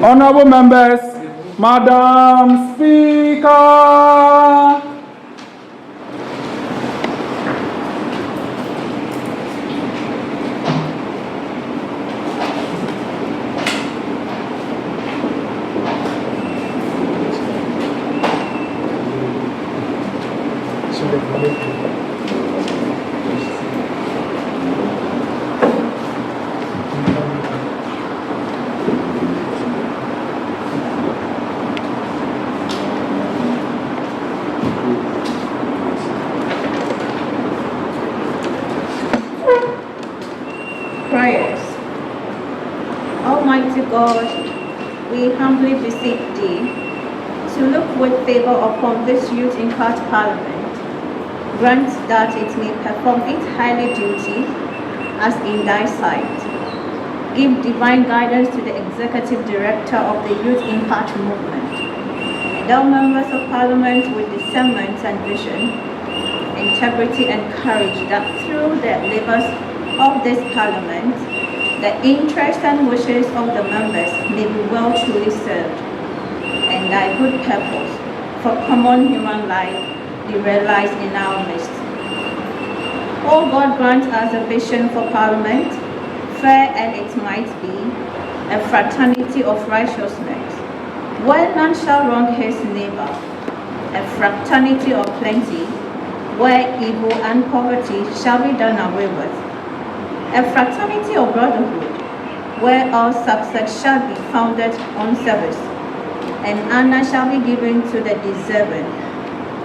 Honorable members, Madam Speaker. Prayers. Almighty God, we humbly beseech Thee to look with favor upon this youth in court Parliament. Grant that it may perform its highly duty as in Thy sight. Give divine guidance to the Executive Director of the Youth Impact Movement. Endow members of Parliament with discernment and vision, integrity and courage, that through the labors of this Parliament, the interests and wishes of the members may be well truly served, and Thy good purpose for common human life be realized in our midst. O God, grant us a vision for Parliament, fair and it might be, a fraternity of righteousness, where none shall wrong his neighbor, a fraternity of plenty, where evil and poverty shall be done away with, a fraternity of brotherhood, where all success shall be founded on service, and honor shall be given to the deserving,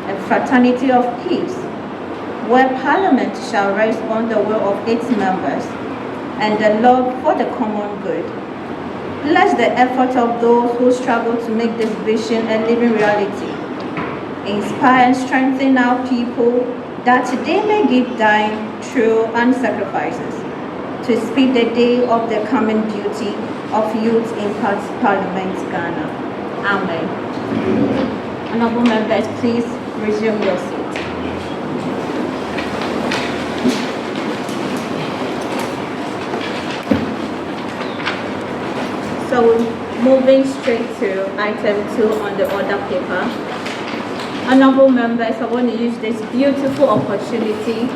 a fraternity of peace, where Parliament shall rest on the will of its members, and the love for the common good. Bless the effort of those who struggle to make this vision a living reality. Inspire and strengthen our people that they may give Thine true and sacrifices to speed the day of the coming duty of Youth Impact Parliament, Ghana. Amen. Honorable members, please resume your seat. So moving straight to item 2 on the order paper. Honorable members, I want to use this beautiful opportunity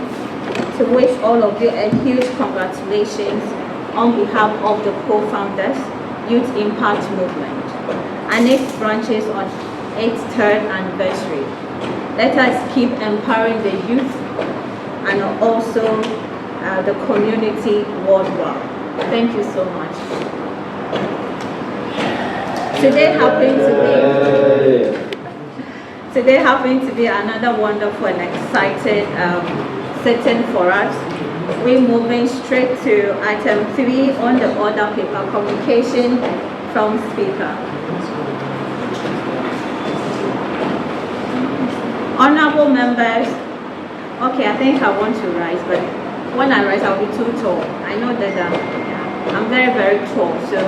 to wish all of you a huge congratulations on behalf of the co-founders, Youth Impact Movement, and its branches on its 3rd anniversary. Let us keep empowering the youth and also the community worldwide. Thank you so much. Today happened to be another wonderful and exciting sitting for us. We're moving straight to item 3 on the order paper, communication from Speaker. Honorable members, okay, I think I want to rise, but when I rise, I'll be too tall. I know that I'm very, very tall, so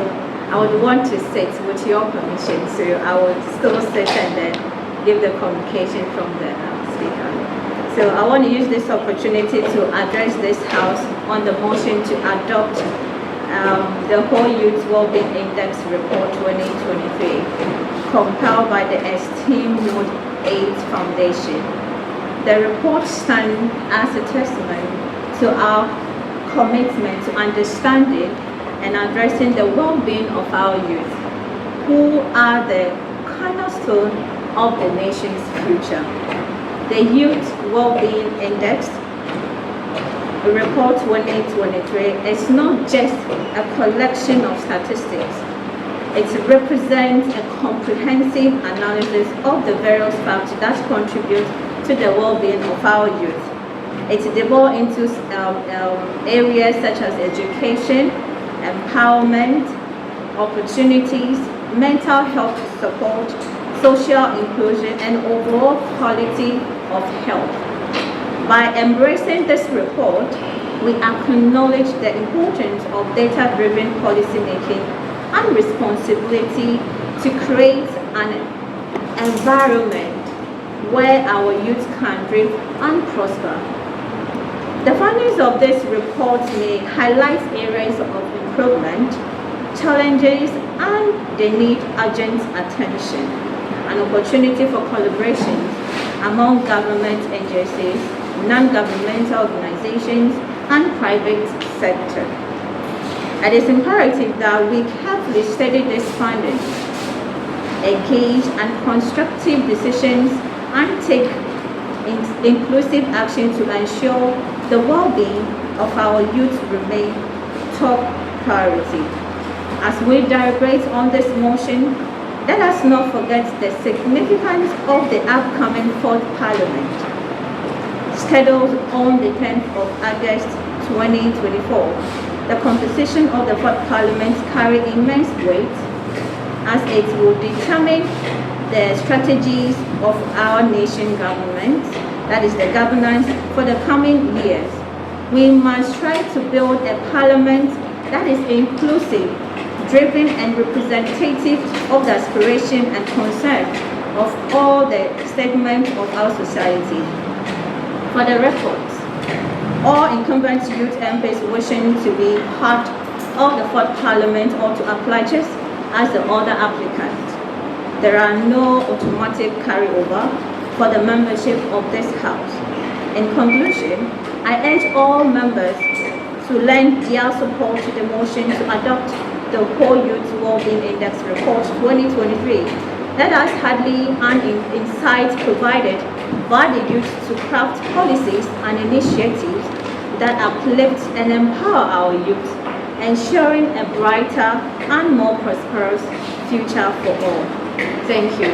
I would want to sit with your permission, so I would still sit and then give the communication from the Speaker. So I want to use this opportunity to address this House on the motion to adopt the whole Youth Wellbeing Index Report 2023, compiled by the esteemed Mode 8 Foundation. The report stands as a testament to our commitment to understanding and addressing the well-being of our youth, who are the cornerstone of the nation's future. The Youth Wellbeing Index Report 2023 is not just a collection of statistics. It represents a comprehensive analysis of the various factors that contribute to the well-being of our youth. It delves into areas such as education, empowerment, opportunities, mental health support, social inclusion, and overall quality of health. By embracing this report, we acknowledge the importance of data-driven policymaking and responsibility to create an environment where our youth can thrive and prosper. The findings of this report may highlight areas of improvement challenges, and they need urgent attention. An opportunity for collaboration among government agencies, non-governmental organizations, and private sector. It is imperative that we carefully study these findings, engage and constructive decisions, and take inclusive action to ensure the well-being of our youth remain top priority. As we deliberate on this motion, let us not forget the significance of the upcoming 4th Parliament, scheduled on the 10th of August 2024. The composition of the 4th Parliament carries immense weight as it will determine the strategies of our nation government, that is the governance for the coming years. We must try to build a parliament that is inclusive, driven and representative of the aspiration and concern of all the segments of our society. For the record, all incumbent youth MPs wishing to be part of the 4th Parliament or to apply just as the other applicants, there are no automatic carryover for the membership of this House. In conclusion, I urge all members to lend their support to the motion to adopt the whole Youth Wellbeing Index Report 2023 that has hardly any insights provided by the youth to craft policies and initiatives that uplift and empower our youth, ensuring a brighter and more prosperous future for all. Thank you.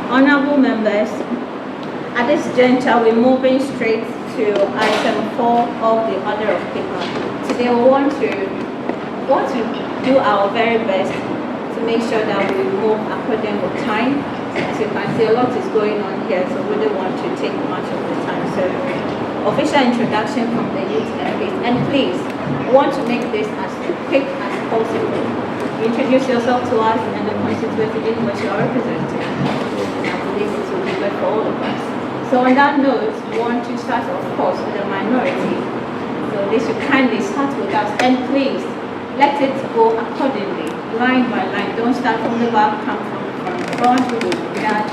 Honorable members, at this juncture, we're moving straight to item 4 of the order of paper. Today, we want to do our very best to make sure that we move according to time. As you can see, a lot is going on here, so we don't want to take much of the time. So, official introduction from the youth MPs, and please, we want to make this as quick as possible. Introduce yourself to us and the constituency in which you are representing. I believe it will be good for all of us. So on that note, we want to start, of course, with the minority. So they should kindly start with us, and please, let it go accordingly, line by line. Don't start from the back, come from the front, that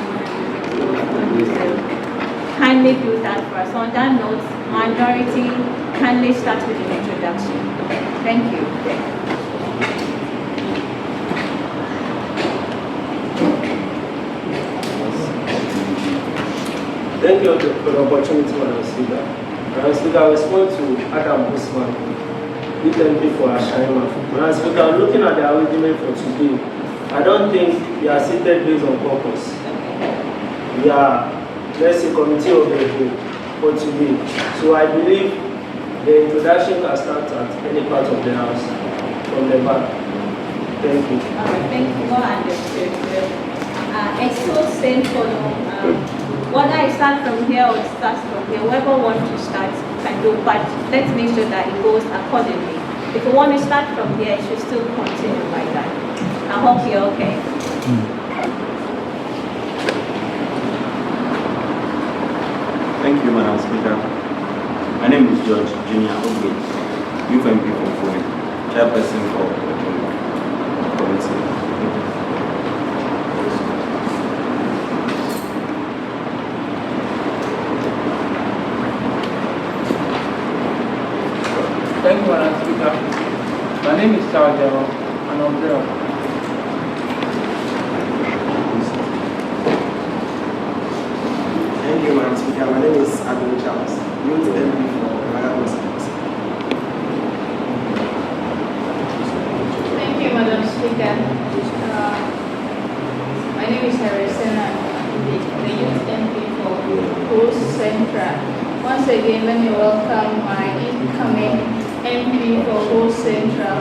so kindly do that for us. On that note, minority, kindly start with an introduction. Thank you. Thank you for the opportunity, Madam Speaker. Madam Speaker, I respond to Adam Usman, DMP for Ashaima. Madam Speaker, I'm looking at the argument for today. I don't think we are seated based on purpose. We are, let's say, committee of the group for today. So I believe the introduction can start at any part of the house from the back. Thank you. All right, thank you. Well understood. It's so simple. Whether I start from here or it starts from here, whoever wants to start can do, but let's make sure that it goes accordingly. If you want to start from here, it should still continue like that. I hope you're okay. Thank you, Madam Speaker. My name is George Junior Ogbe, Youth MP for Foreign, Chairperson for the Committee. Thank you, Madam Speaker. My name is Tawiah, an observer. Thank you, Madam Speaker. My name is Edem Charles, Youth MP for Constituency. Thank you, Madam Speaker. My name is Harrison, the Youth MP for Coast Central. Once again, let me welcome my incoming MP for Coast Central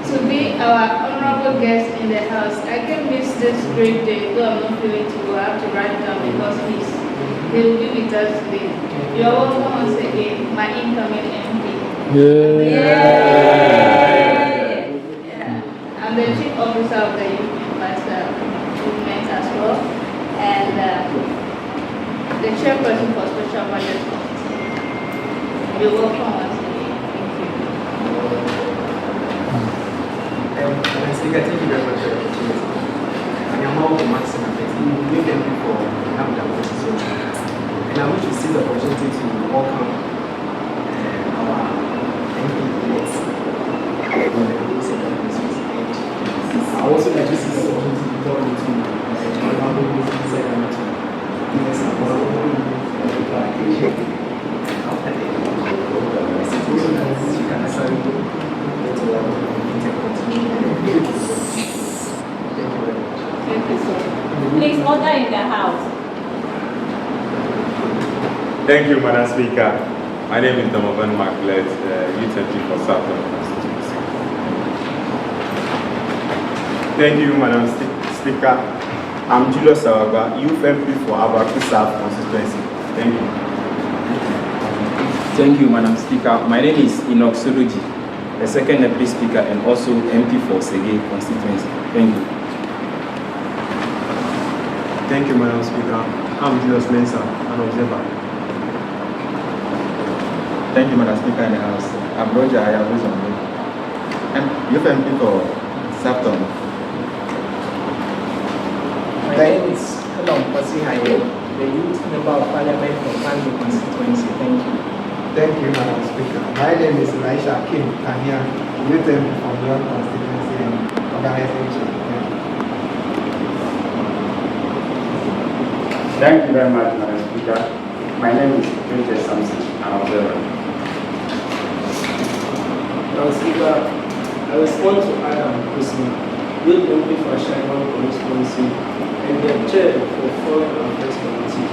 to be our honorable guest in the house. I can miss this great day, though I'm not feeling to go. I have to write it down because he will be with us today. You are welcome once again, my incoming MP. I'm the chief officer of the youth movement as well, and the chairperson for Special Budget Committee. You're welcome once again. Thank you. Madam Speaker, thank you very much for the opportunity. I am all for Maxim and we thank you for having that conversation. And I wish to see the opportunity to welcome our MP elects on the second Constituency. I also like to see the opportunity to go into honorable second to yes, after the situation that you can actually go to Please order in the house. Thank you, Madam Speaker. My name is Deborah Marklet, Youth MP for Southern Constituency. Thank you, Madam Speaker. I'm Julius Sawaga, Youth MP for Abaku South Constituency. Thank you. Thank you, Madam Speaker. My name is Enoch Suluji, the second Deputy Speaker and also MP for Sege Constituency. Thank you. Thank you, Madam Speaker. I'm Julius Mensa, an observer. Thank you, Madam Speaker in the House. I'm Roger Ayabuzombo. I'm Youth MP for Southern. My name is Kpotosu, the youth member of Parliament from Kandu Constituency. Thank you. Thank you, Madam Speaker. My name is Elisha Kim Kanya, Youth MP from York Constituency and Organization. Thank you very much, Madam Speaker. My name is Richard Samson, an observer. Madam Speaker, I respond to Adam Kusma, Youth MP for Ashaiman Constituency, and the Chair for Foreign Affairs Committee.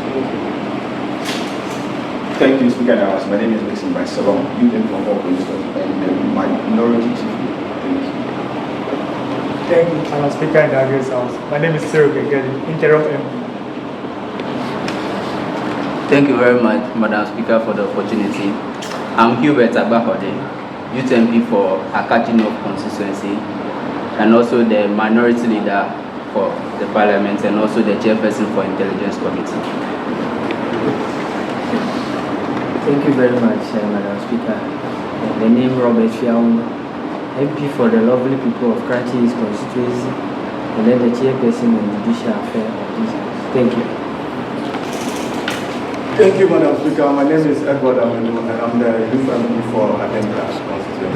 Thank you, Speaker in the House. My name is Mixon by Salom, Youth MP for All Constituency and the Minority Chief. Thank you. Thank you, Madam Speaker in the House. My name is Cyril Gegeli, Interim MP. Thank you very much, Madam Speaker, for the opportunity. I'm Hubert Abahode, Youth MP for Akachi North Constituency, and also the Minority Leader for the Parliament, and also the Chairperson for Intelligence Committee. Thank you very much, Madam Speaker. The name Robert Fiaun, MP for the lovely people of Karachi Constituency, and then the Chairperson and Judicial Affairs of this House. Thank you. Thank you, Madam Speaker. My name is Edward Amenu, and I'm the Youth MP for Edem Constituency.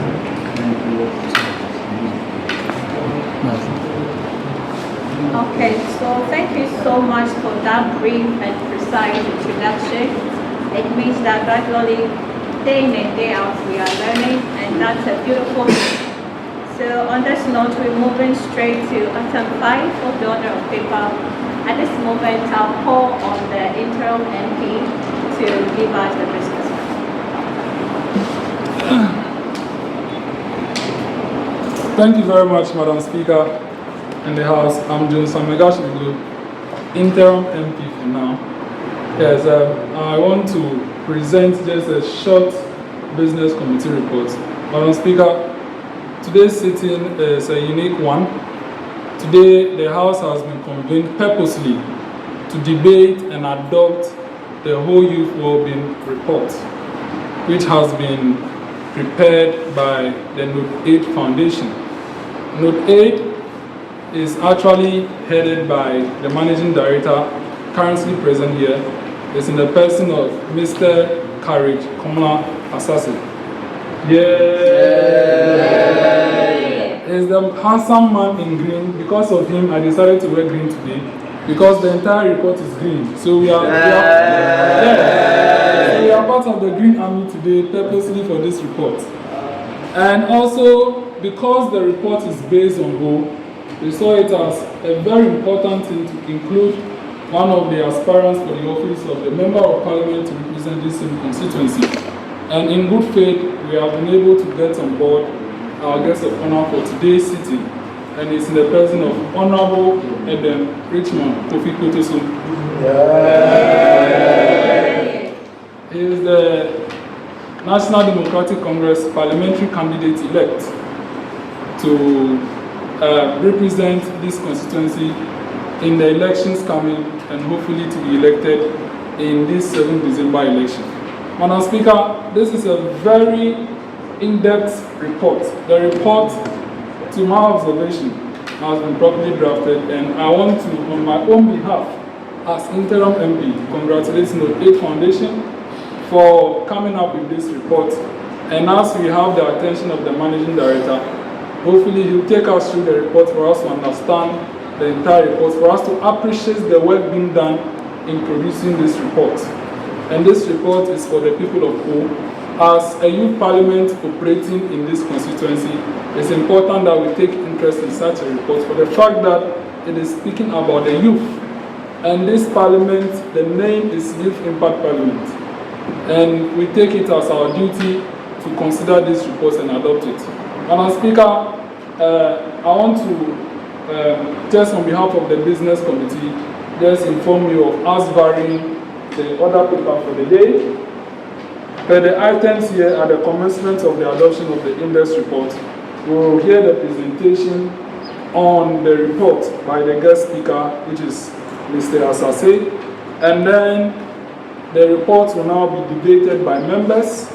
Okay, so thank you so much for that brief and precise introduction. It means that gradually, day in and day out, we are learning, and that's a beautiful thing. So on this note, we're moving straight to item 5 of the order of paper. At this moment, I'll call on the interim MP to give us the business. Thank you very much, Madam Speaker in the House. I'm John Samegashigu, interim MP for now. Yes, I want to present just a short business committee report. Madam Speaker, today's sitting is a unique one. Today, the House has been convened purposely to debate and adopt the whole Youth Wellbeing report, which has been prepared by the Note 8 Foundation. Note 8 is actually headed by the Managing Director, currently present here. It's in the person of Mr. Courage Komla Asase. Yeah. Is the handsome man in green. Because of him, I decided to wear green today because the entire report is green. So we are part of the Green Army today, purposely for this report. And also, because the report is based on whole, we saw it as a very important thing to include one of the aspirants for the office of the Member of Parliament to represent this same constituency. And in good faith, we have been able to get on board our guest of honor for today's sitting, and it's in the person of Honorable Edem, Richmond, Kpotosu. He is the National Democratic Congress parliamentary candidate elect to represent this constituency in the elections coming and hopefully to be elected in this 7th December election. Madam Speaker, this is a very in-depth report. The report, to my observation, has been properly drafted, and I want to, on my own behalf, as interim MP, congratulate Note 8 Foundation for coming up with this report. And as we have the attention of the Managing Director, hopefully he'll take us through the report for us to understand the entire report, for us to appreciate the work being done in producing this report. And this report is for the people of O. As a youth parliament operating in this constituency, it's important that we take interest in such a report for the fact that it is speaking about the youth. And this parliament, the name is Youth Impact Parliament. And we take it as our duty to consider this report and adopt it. Madam Speaker, I want to, just on behalf of the business committee, just inform you of us varying the other paper for the day. Per the items here at the commencement of the adoption of the index report, we will hear the presentation on the report by the guest speaker, which is Mr. Asase, and then the report will now be debated by members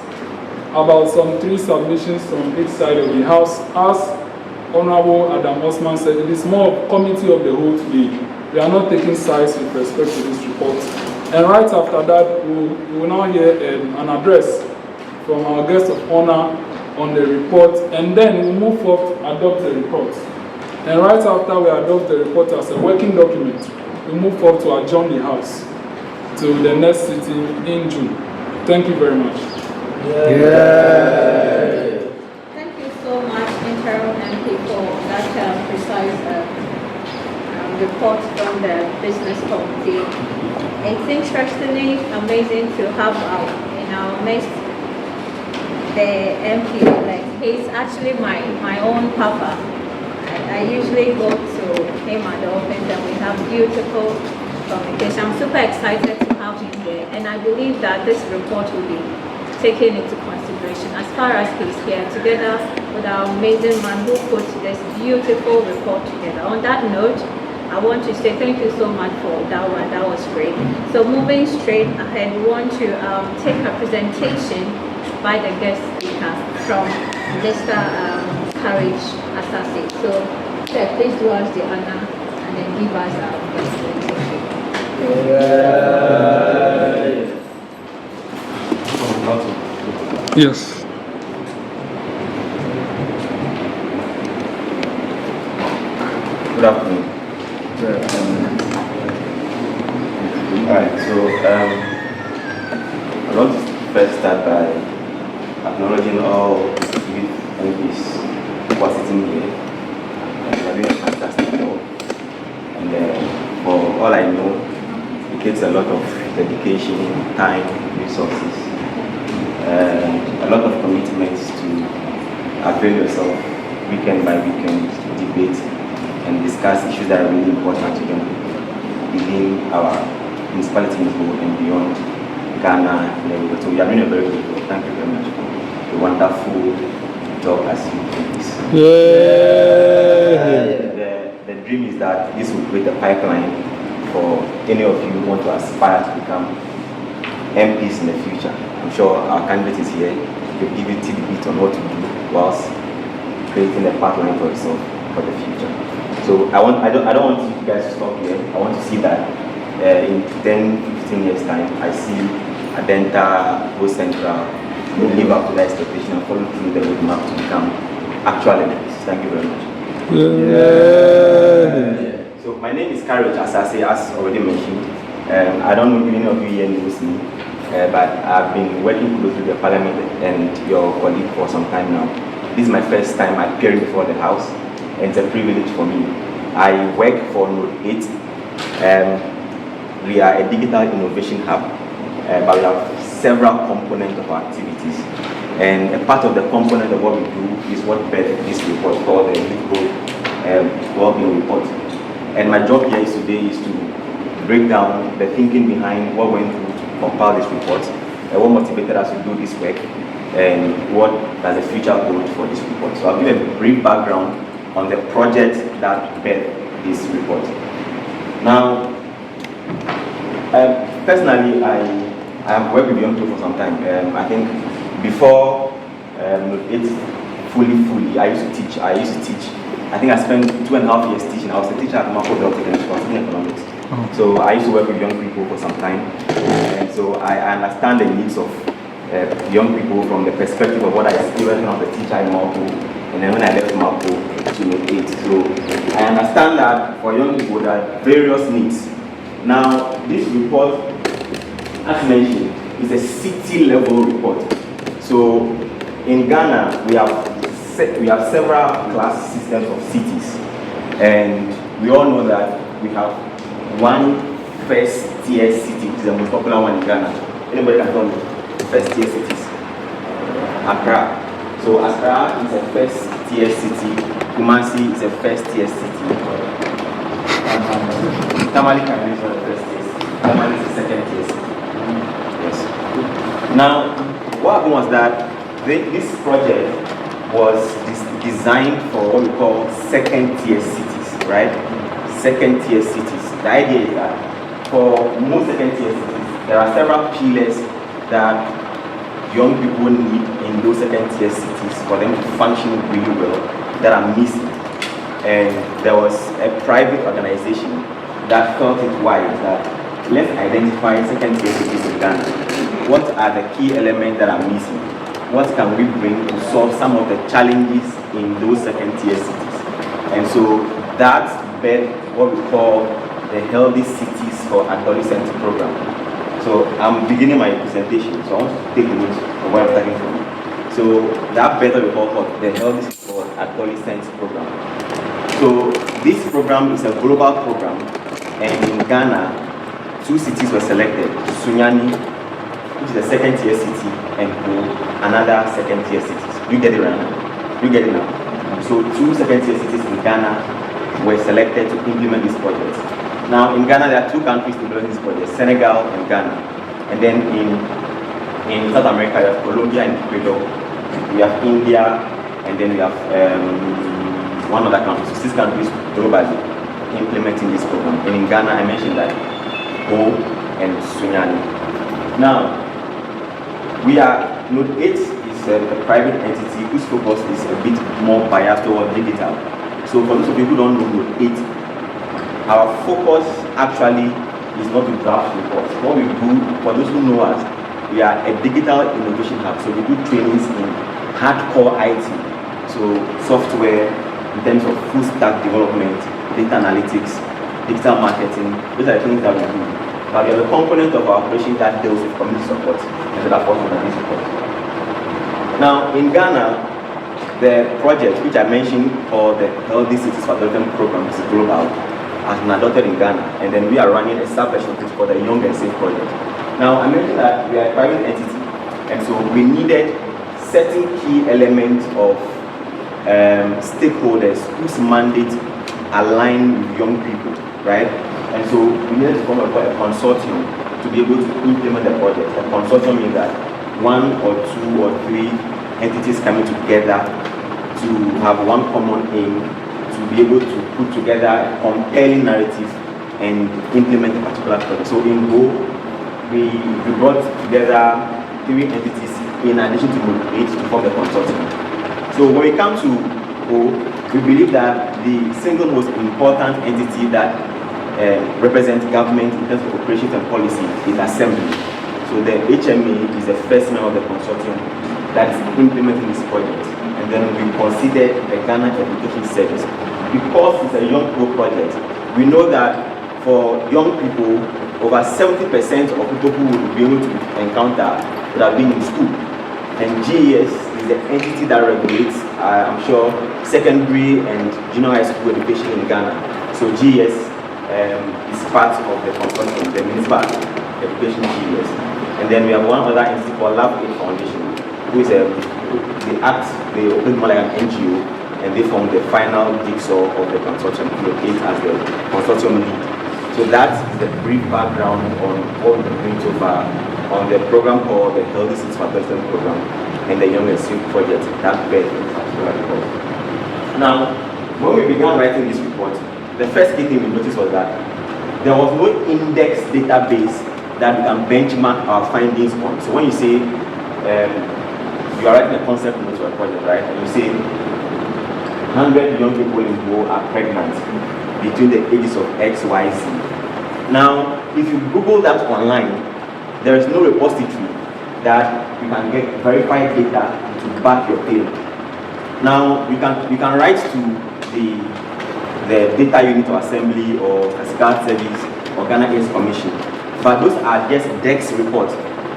about some 3 submissions from each side of the House. As Honorable Adam Osman said, it is more of committee of the whole today. We are not taking sides with respect to this report. And right after that, we will now hear an address from our guest of honor on the report, and then we'll move forward to adopt the report. And right after we adopt the report as a working document, we move forward to adjourn the House to the next sitting in June. Thank you very much. Thank you so much, Interim MP, for that precise report from the business committee. It's interestingly amazing to have in our midst the MP elect. He's actually my own papa. I usually go to him at the office and we have beautiful communication. I'm super excited to have him here, and I believe that this report will be taken into consideration as far as he's here, together with our amazing man who put this beautiful report together. On that note, I want to say thank you so much for that one. That was great. So moving straight ahead, we want to take a presentation by the guest speaker from Mr. Courage Asase. So, sir, please do us the honor and then give us our presentation. Yes. Good afternoon. Alright, so I want to first start by acknowledging all youth MPs who are sitting here. They are doing a fantastic job. And for all I know, it takes a lot of dedication, time, resources, a lot of commitments to avail yourself weekend by weekend to debate and discuss issues that are really important to them within our municipality and beyond Ghana and everywhere. So we are doing a very good job. Thank you very much for a wonderful job as you do this. The dream is that this will create a pipeline for any of you who want to aspire to become MPs in the future. I'm sure our candidate is here to give you tidbits on what to do whilst creating a pipeline for yourself for the future. So I don't want you guys to stop here. I want to see that in 10-15 years time, I see Adenta, Go Central, live up to that expectation and follow through the roadmap to become actual MPs. Thank you very much. So my name is Courage Asase, as already mentioned. I don't know if any of you here knows me, but I've been working closely with the Parliament and your colleague for some time now. This is my first time appearing before the House, and it's a privilege for me. I work for Note 8. We are a digital innovation hub, but we have several components of our activities. And a part of the component of what we do is what birthed this report called the Wellbeing report. And my job here today is to break down the thinking behind what went through to compile this report, and what motivated us to do this work, and what does the future hold for this report. So I'll give a brief background on the project that birthed this report. Now, personally, I I've worked with young people for some time. I think before it's fully, I used to teach. I think I spent 2.5 years teaching. I was a teacher at Macroeconomics and economics. So I used to work with young people for some time. And so I understand the needs of young people from the perspective of what I experienced when I was a teacher in Malco, and then when I left Malco to make it. So I understand that for young people there are various needs. Now, this report, as mentioned, is a city-level report. So in Ghana, we have several class systems of cities, and we all know that we have one first-tier city, which is the most popular one in Ghana. Anybody can tell me first-tier cities? Accra. So Accra is a first-tier city. Kumasi is a first-tier city. Tamale Kano is not a first-tier city. Tamale is a second-tier city. Yes. Now, what happened was that this project was designed for what we call second-tier cities, right? Second-tier cities. The idea is that for most second-tier cities, there are several pillars that young people need in those second-tier cities for them to function really well that are missing. And there was a private organization that felt it wise that let's identify second-tier cities in Ghana. What are the key elements that are missing? What can we bring to solve some of the challenges in those second-tier cities? And so that's what we call the Healthy Cities for Adolescents program. So I'm beginning my presentation, so I want to take notes of where I'm starting from. So that better we call the Healthy Cities for Adolescents program. So this program is a global program, and in Ghana, 2 cities were selected: Sunyani, which is a second-tier city, and another second-tier cities. You get it right now? You get it now? So 2 second-tier cities in Ghana were selected to implement this project. Now in Ghana, there are 2 countries to implement this project: Senegal and Ghana. And then in South America, you have Colombia and Ecuador. We have India, and then we have one other country. So 6 countries globally implementing this program. And in Ghana, I mentioned that Ho and Sunyani. Now, we are Node 8 is a private entity whose focus is a bit more biased toward digital. So for those of you who don't know Node 8, our focus actually is not to draft reports. What we do, for those who know us, we are a digital innovation hub. So we do trainings in hardcore IT, so software, in terms of full stack development, data analytics, digital marketing. Those are the things that we do. But we have a component of our operation that deals with community support and that falls under this support. Now in Ghana, the project which I mentioned for the Healthy Cities for Adolescents program is global, has been adopted in Ghana, and then we are running a sub-version of it for the Young and Safe project. Now I mentioned that we are a private entity, and so we needed certain key elements of stakeholders whose mandate align with young people, right? And so we needed to form a consortium to be able to implement the project. A consortium means that 1 or 2 or 3 entities coming together to have one common aim, to be able to put together a compelling narrative and implement a particular project. So in Go, we brought together 3 entities in addition to Node 8 to form the consortium. So when we come to Go, we believe that the single most important entity that represents government in terms of operations and policy is Assembly. So the HMA is the first member of the consortium that is implementing this project. And then we consider the Ghana Education Service. Because it's a young people project, we know that for young people, over 70% of people who will be able to encounter would have been in school. And GES is the entity that regulates, I'm sure, secondary and junior high school education in Ghana. So GES is part of the consortium, the Municipal Education GES. And then we have one other entity called Lab Aid Foundation, who is they operate more like an NGO, and they form the final jigsaw of the consortium, Node 8 as the consortium lead. So that is the brief background on what we're doing so far on the program called the Healthy Cities for Adolescents program and the Young and Safe project that bed in particular report. Now, when we began writing this report, the first key thing we noticed was that there was no index database that we can benchmark our findings on. So when you say you are writing a concept note to a project, right? And you say 100 young people in Go are pregnant between the ages of X, Y, Z. Now, if you Google that online, there is no repository that you can get verified data to back your claim. Now, you can write to the data unit or assembly or statistical service or Ghana Aids Commission, but those are just DEX reports.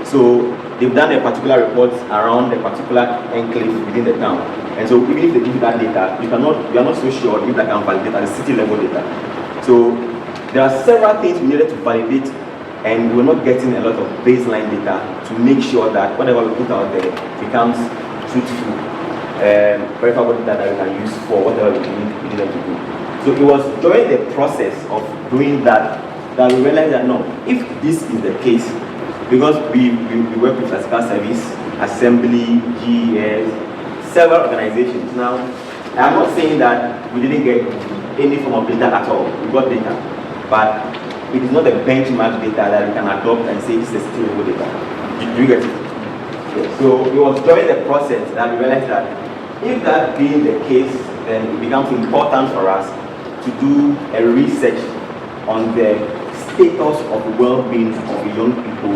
So they've done a particular report around a particular enclave within the town, and so even if they give you that data, you are not so sure if that can validate at the city level data. So there are several things we needed to validate, and we're not getting a lot of baseline data to make sure that whatever we put out there becomes truthful, verifiable data that we can use for whatever we need them to do. So it was during the process of doing that that we realized that no, if this is the case, because we work with statistical service, assembly, GES, several organizations. Now, I'm not saying that we didn't get any form of data at all. We got data, but it is not a benchmark data that we can adopt and say this is still good data. Do you get it? Okay. So it was during the process that we realized that if that being the case, then it becomes important for us to do a research on the status of well-being of young people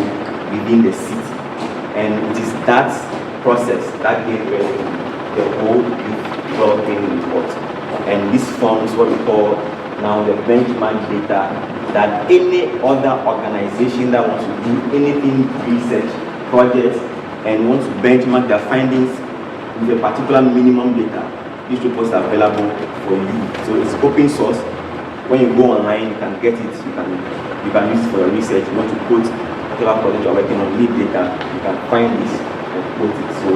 within the city. And it is that process that gave us the whole youth well-being report. And this forms what we call now the benchmark data that any other organization that wants to do anything research projects and wants to benchmark their findings with a particular minimum data, these reports are available for you. So it's open source. When you go online, you can get it. You can use it for your research. You want to quote whatever project you're working on, need data, you can find this and quote it. So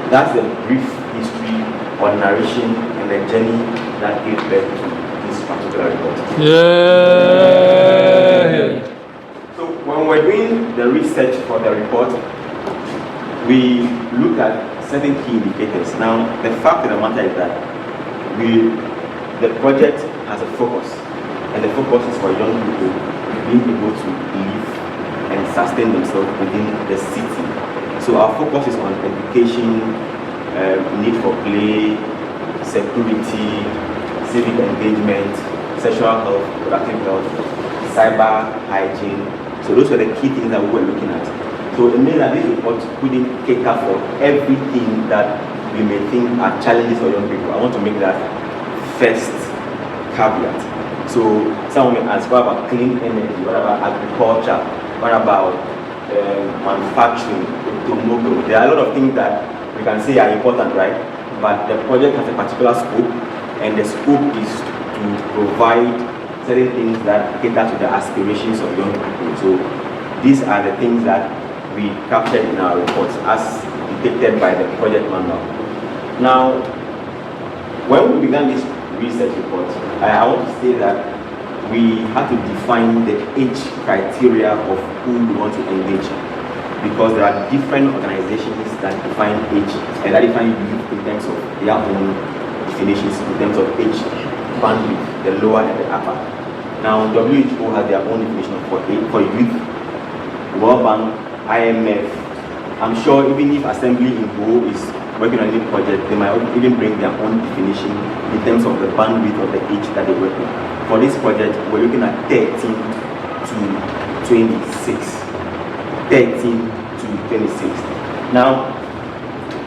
that's the brief history or narration and the journey that gave birth to this particular report. Yeah. So when we're doing the research for the report, we look at certain key indicators. Now, the fact of the matter is that the project has a focus, and the focus is for young people being able to live and sustain themselves within the city. So our focus is on education, need for play, security, civic engagement, sexual health, productive health, cyber hygiene. So those were the key things that we were looking at. So it means that this report couldn't cater for everything that we may think are challenges for young people. I want to make that first caveat. So someone may ask, what about clean energy? What about agriculture? What about manufacturing, automobile? There are a lot of things that we can say are important, right? But the project has a particular scope, and the scope is to provide certain things that cater to the aspirations of young people. So these are the things that we captured in our reports as depicted by the project manual. Now, when we began this research report, I want to say that we had to define the age criteria of who we want to engage, because there are different organizations that define age and that define youth in terms of their own definitions in terms of age bandwidth, the lower and the upper. Now, WHO has their own definition for youth, World Bank, IMF. I'm sure even if Assembly in Go is working on any project, they might even bring their own definition in terms of the bandwidth of the age that they work with. For this project, we're looking at 13 to 26. 13 to 26. Now,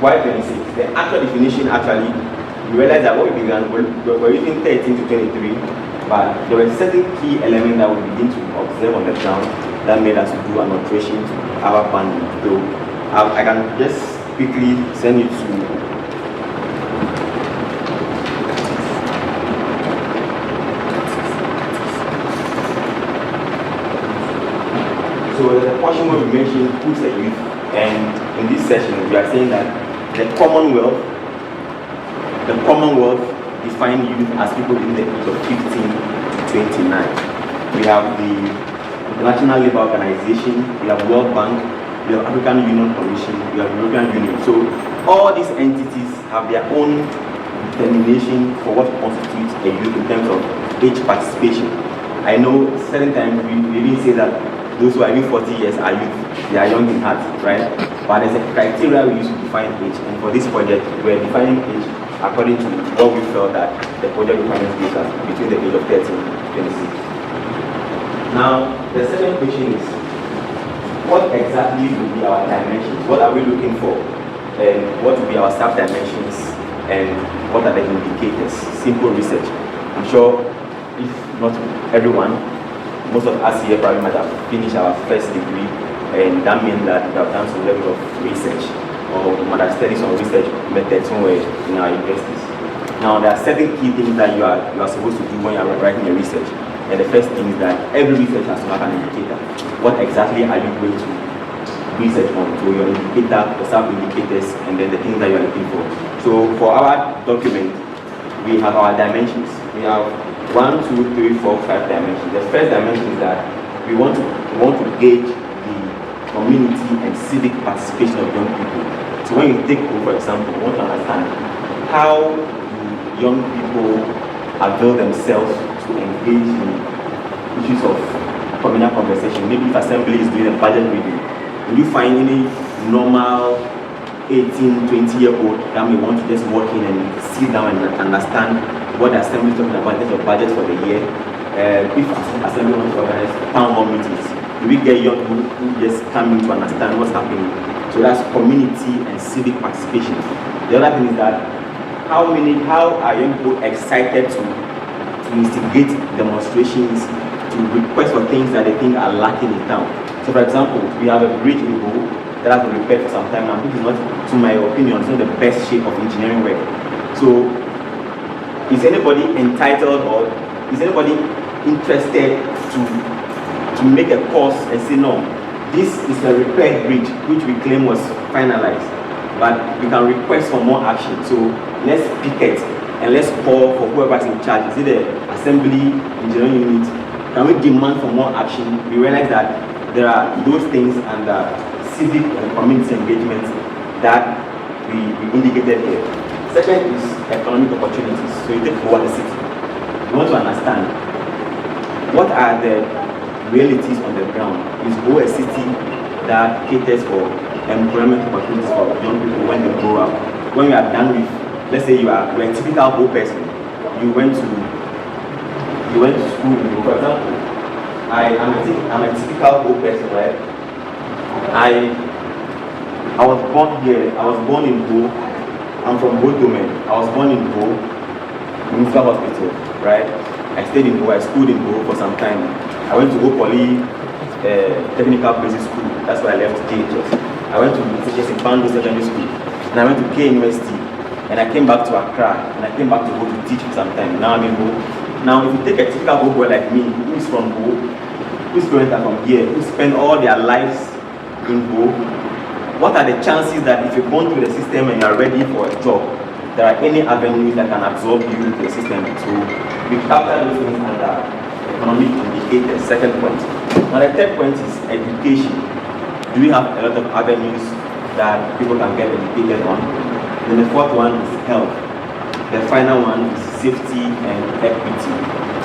why 26? The actual definition actually, we realized that when we began, we're using 13 to 23, but there were certain key elements that we begin to observe on the ground that made us do an alteration to our bandwidth. So I can just quickly send it to so there's a portion where we mentioned who's a youth, and in this session we are saying that the Commonwealth define youth as people in the age of 15 to 29. We have the International Labour Organization, we have World Bank, we have African Union Commission, we have European Union. So all these entities have their own determination for what constitutes a youth in terms of age participation. I know certain times we even say that those who are even 40 years are youth, they are young in heart, right? But there's a criteria we use to define age, and for this project, we're defining age according to what we felt that the project requirements gives us between the age of 13 to 26. Now, the second question is, what exactly will be our dimensions? What are we looking for? And what will be our sub-dimensions? And what are the indicators? Simple research. I'm sure, if not everyone, most of us here probably might have finished our first degree, and that means that we have done some level of research, or we might have studied some research methods somewhere in our universities. Now, there are certain key things that you are supposed to do when you are writing your research. And the first thing is that every research has to have an indicator. What exactly are you going to research on? So your indicator, the sub-indicators, and then the things that you are looking for. So for our document, we have our dimensions. We have 1, 2, 3, 4, 5 dimensions. The first dimension is that we want to gauge the community and civic participation of young people. So when you take, for example, we want to understand how do young people avail themselves to engage in issues of communal conversation. Maybe if assembly is doing a budget review, will you find any normal 18, 20-year-old that may want to just walk in and sit down and understand what the assembly is talking about in terms of budget for the year? If assembly wants to organize town hall meetings, do we get young people who just come in to understand what's happening? So that's community and civic participation. The other thing is that how are young people excited to instigate demonstrations, to request for things that they think are lacking in town. So for example, we have a bridge in Bo that has been repaired for some time now, which is not, to my opinion, it's not the best shape of engineering work. So is anybody entitled or is anybody interested to make a course and say, no, this is a repaired bridge which we claim was finalized, but we can request for more action. So let's picket and let's call for whoever's in charge. Is it the assembly, engineering unit? Can we demand for more action? We realize that there are those things and civic and community engagement that we indicated here. Second is economic opportunities. So you take over the city. You want to understand what are the realities on the ground. Is Bo a city that caters for employment opportunities for young people when they grow up? When we are done with, let's say you're a typical Bo person, you went to school. For example, I'm a typical Bo person, right? I was born here. I was born in Bo. I'm from Bo domain. I was born in Bo Municipal Hospital, right? I stayed in Bo. I schooled in Bo for some time. I went to Bo Poly Technical Basic School. That's why I left JHS. I went to JHS in Pando Secondary School, and I went to K University. And I came back to Accra, and I came back to Bo to teach for some time. Now I'm in Bo. Now, if you take a typical Bo boy like me, who is from Bo, whose parents are from here, who spend all their lives in Bo, what are the chances that if you're born through the system and you're ready for a job, there are any avenues that can absorb you into the system? So we capture those things under economic indicators. Second point. Now the third point is education. Do we have a lot of avenues that people can get educated on? Then the fourth one is health. The final one is safety and equity.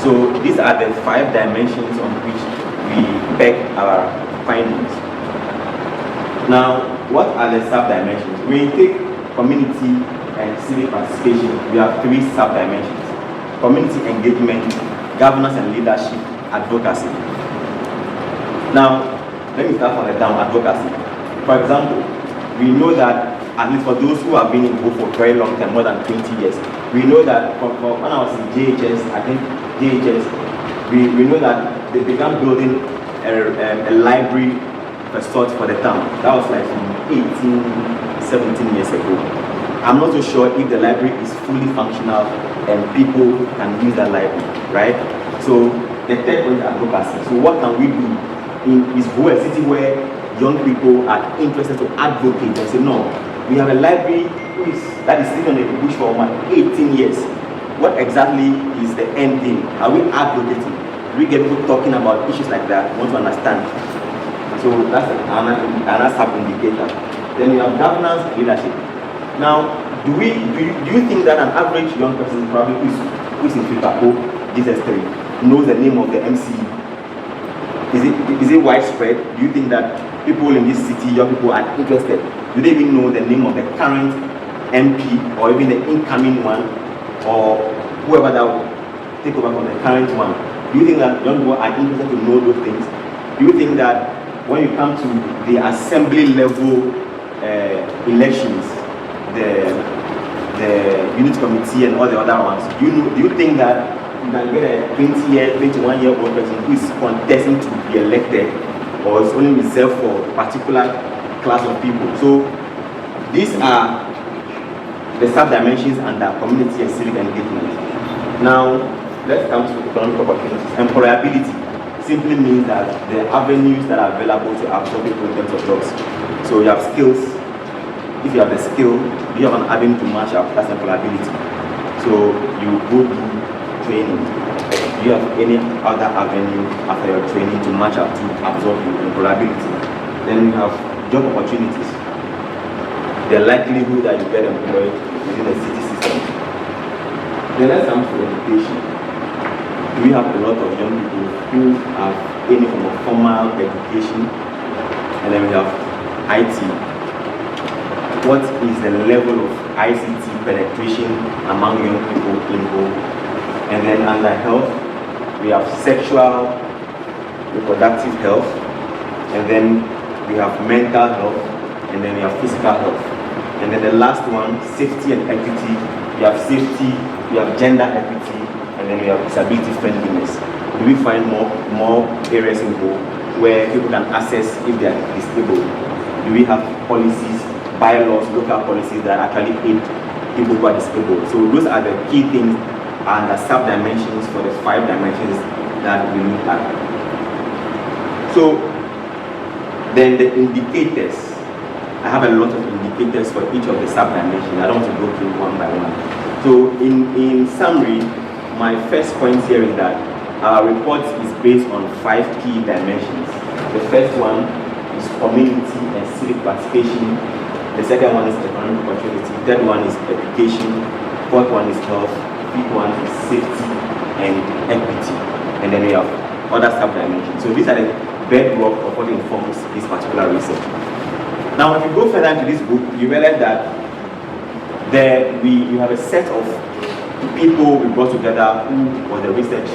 So these are the 5 dimensions on which we peg our findings. Now, what are the sub-dimensions? When you take community and civic participation, we have 3 sub-dimensions: community engagement, governance and leadership, advocacy. Now, let me start from the down, advocacy. For example, we know that, at least for those who have been in Bo for a very long time, more than 20 years, we know that when I was in JHS, we know that they began building a library of a sort for the town. That was like 17 years ago. I'm not so sure if the library is fully functional and people can use that library, right? So the third point is advocacy. So what can we do? Is Bo a city where young people are interested to advocate and say, no, we have a library that is sitting on the bush for over 18 years. What exactly is the end game? Are we advocating? Do we get people talking about issues like that? We want to understand. So that's another sub-indicator. Then we have governance and leadership. Now, do you think that an average young person, probably who is in Filpapo, Jesus3, knows the name of the MC is it widespread? Do you think that people in this city, young people, are interested? Do they even know the name of the current MP or even the incoming one, or whoever that will take over from the current one? Do you think that young people are interested to know those things? Do you think that when you come to the assembly level elections, the unit committee and all the other ones, do you think that you can get a 20-year, 21-year-old person who is contesting to be elected, or is only reserved for a particular class of people? So these are the sub-dimensions under community and civic engagement. Now, let's come to economic opportunities. Employability simply means that the avenues that are available to absorb people in terms of jobs. So you have skills. If you have the skill, you have an avenue to match up. That's employability. So you go do training. Do you have any other avenue after your training to match up to absorb your employability? Then you have job opportunities. The likelihood that you get employed within the city system. Then let's come to education. We have a lot of young people who have any form of formal education, and then we have IT. What is the level of ICT penetration among young people in Go? And then under health, we have sexual, reproductive health, and then we have mental health, and then we have physical health. And then the last one, safety and equity. We have safety, we have gender equity, and then we have disability friendliness. Do we find more areas in Go where people can access if they are disabled? Do we have policies, bylaws, local policies that actually aid people who are disabled? So those are the key things and the sub-dimensions for the 5 dimensions that we look at. So then the indicators, I have a lot of indicators for each of the sub-dimensions. I don't want to go through one by one. So in summary, my first point here is that our report is based on 5 key dimensions. The first one is community and civic participation. The second one is economic opportunity. Third one is education. Fourth one is health. Fifth one is safety and equity. And then we have other sub-dimensions. So these are the bedrock of what informs this particular research. Now, if you go further into this book, you realize that you have a set of people we brought together who was the research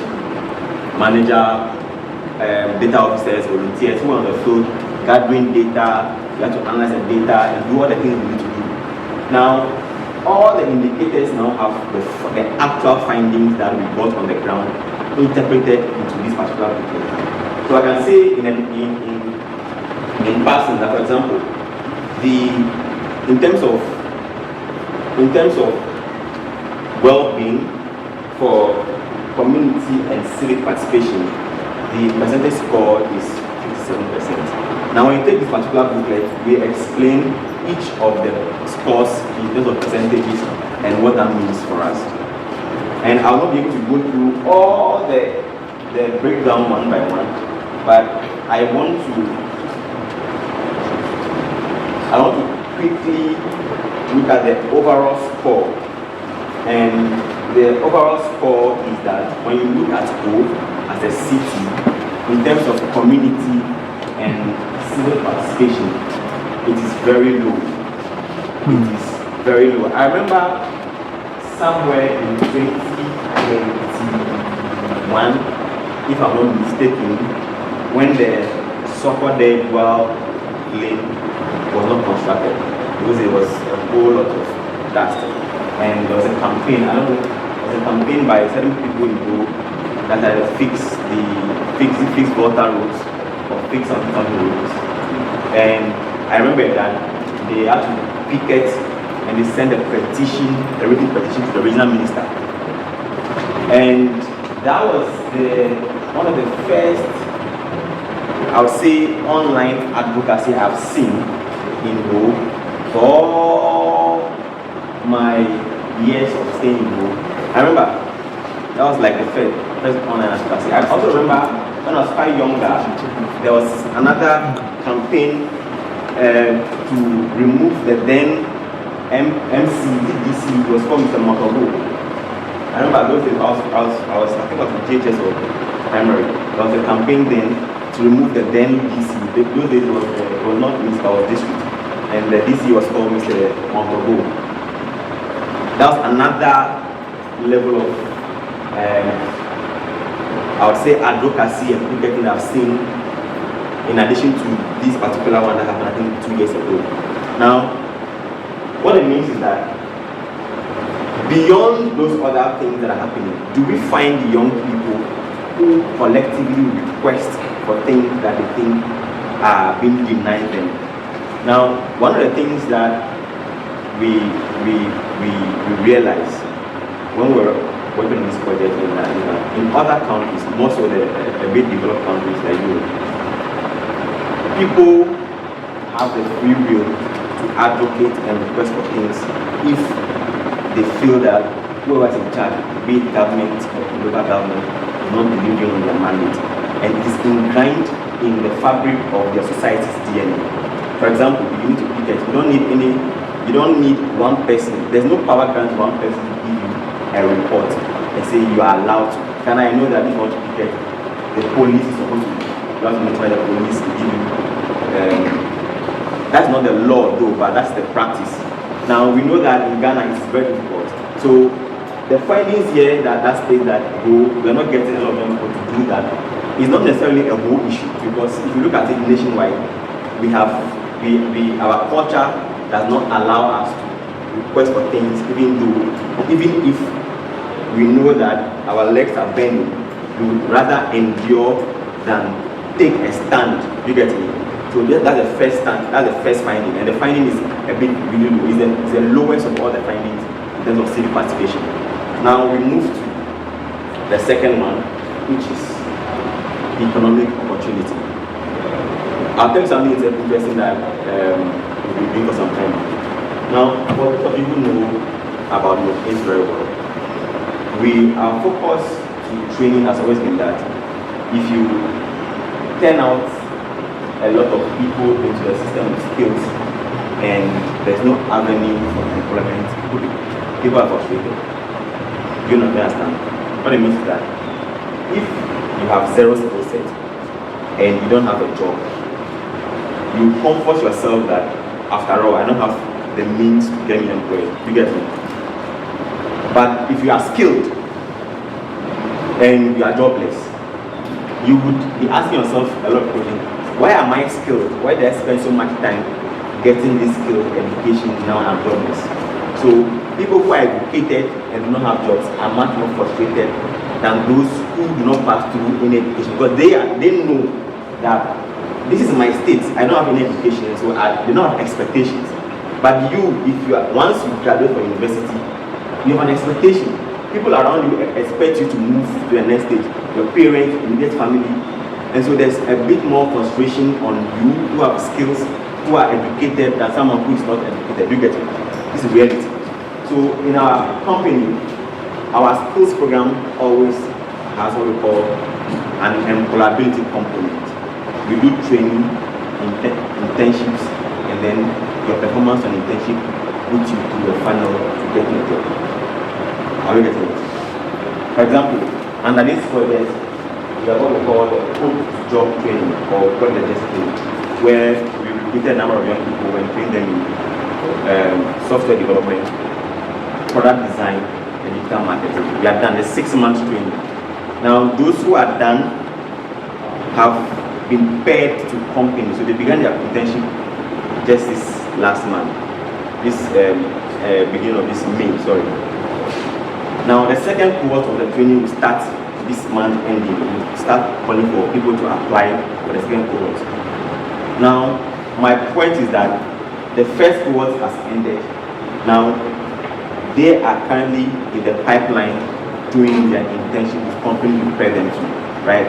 manager, data officers, volunteers who were on the field gathering data. You have to analyze the data and do all the things we need to do. Now, all the indicators now have the actual findings that we got on the ground interpreted into this particular report. So I can say in passing that, for example, in terms of well-being for community and civic participation, the percentage score is 57%. Now, when you take this particular booklet, we explain each of the scores in terms of percentages and what that means for us. And I'll not be able to go through all the breakdown one by one, but I want to quickly look at the overall score. And the overall score is that when you look at Go as a city, in terms of community and civic participation, it is very low. It is very low. I remember somewhere in 2021, if I'm not mistaken, when the Sokodegwa lane was not constructed, because it was a whole lot of dust. And there was a campaign, I don't know, there was a campaign by certain people in Go that had fix water roads or fix Anthony roads. And I remember that they had to picket and they sent a petition, a written petition to the regional minister. And that was one of the first, I would say, online advocacy I've seen in Go for my years of staying in Go. I remember that was like the first online advocacy. I also remember when I was quite younger, there was another campaign to remove the then MCDC, it was called Mr. Motobo. I remember those days I think it was in JHS or primary. There was a campaign then to to remove the then DC. Those days was not municipal, was district, and the DC was called Mr. Montogo. That was another level of, I would say, advocacy and cricketing I've seen, in addition to this particular one that happened, I think, 2 years ago. Now, what it means is that beyond those other things that are happening, do we find the young people who collectively request for things that they think are being denied them? Now, one of the things that we realize when we're working on this project in other countries, most of the big developed countries like Europe, people have the free will to advocate and request for things if they feel that whoever's in charge, be it government or local government, is not delivering on their mandate. And it is ingrained in the fabric of their society's DNA. For example, if you need to picket, you don't need one person. There's no power grant to one person to give you a report and say you are allowed to. Can I know that if you want to picket, the police is supposed to, you have to notify the police to give you. That's not the law though, but that's the practice. Now we know that in Ghana it's very difficult. So the findings here that states that we're not getting a lot of young people to do that is not necessarily a whole issue, because if you look at it nationwide, our culture does not allow us to request for things, even if we know that our legs are bending, we would rather endure than take a stand. You get me? So that's the first stand, that's the first finding, and the finding is a bit really low. It's the lowest of all the findings in terms of civic participation. Now we move to the second one, which is economic opportunity. I'll tell you something that's interesting that we've been doing for some time. Now, what people know about it very well. Our focus to training has always been that if you turn out a lot of people into the system of skills and there's no avenue for employment, people are frustrated. You don't understand. What it means is that if you have zero skill set and you don't have a job, you comfort yourself that after all, I don't have the means to get me employed. You get me? But if you are skilled and you are jobless, you would be asking yourself a lot of questions. Why am I skilled? Why do I spend so much time getting this skill education now I'm jobless? So people who are educated and do not have jobs are much more frustrated than those who do not pass through any education, because they know that this is my state. I don't have any education, so they don't have expectations. But once you graduate from university, you have an expectation. People around you expect you to move to the next stage. Your parents, immediate family. And so there's a bit more frustration on you who have skills, who are educated, than someone who is not educated. You get it? This is reality. So in our company, our skills program always has what we call an employability component. We do training, internships, and then your performance on internship puts you to the final to get a job. Are you getting it? For example, under this project, we have what we call the job training or project training, where we recruited a number of young people and trained them in software development, product design, and digital marketing. We have done a 6-month training. Now, those who are done have been paired to companies. So they began their internship just this last month, this beginning of this May, sorry. Now, the second cohort of the training will start this month ending. We'll start calling for people to apply for the second cohort. Now, my point is that the first cohort has ended. Now, they are currently in the pipeline doing their internship with company to prepare them to, right?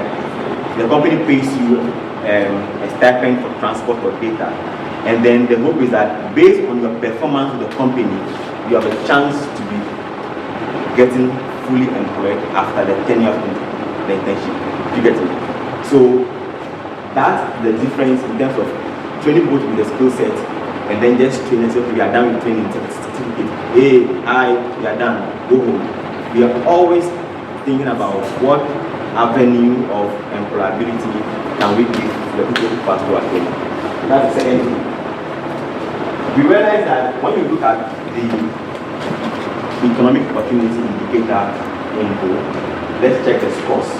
The company pays you a stipend for transport or data. And then the hope is that based on your performance with the company, you have a chance to be getting fully employed after the tenure of the internship. You get it? So that's the difference in terms of training both with the skill set and then just training. So we are done with training certificate. Hey, we are done. Go home. We are always thinking about what avenue of employability can we give the people who pass through our area? That's the second thing. We realize that when you look at the economic opportunity indicator in Go, let's check the scores.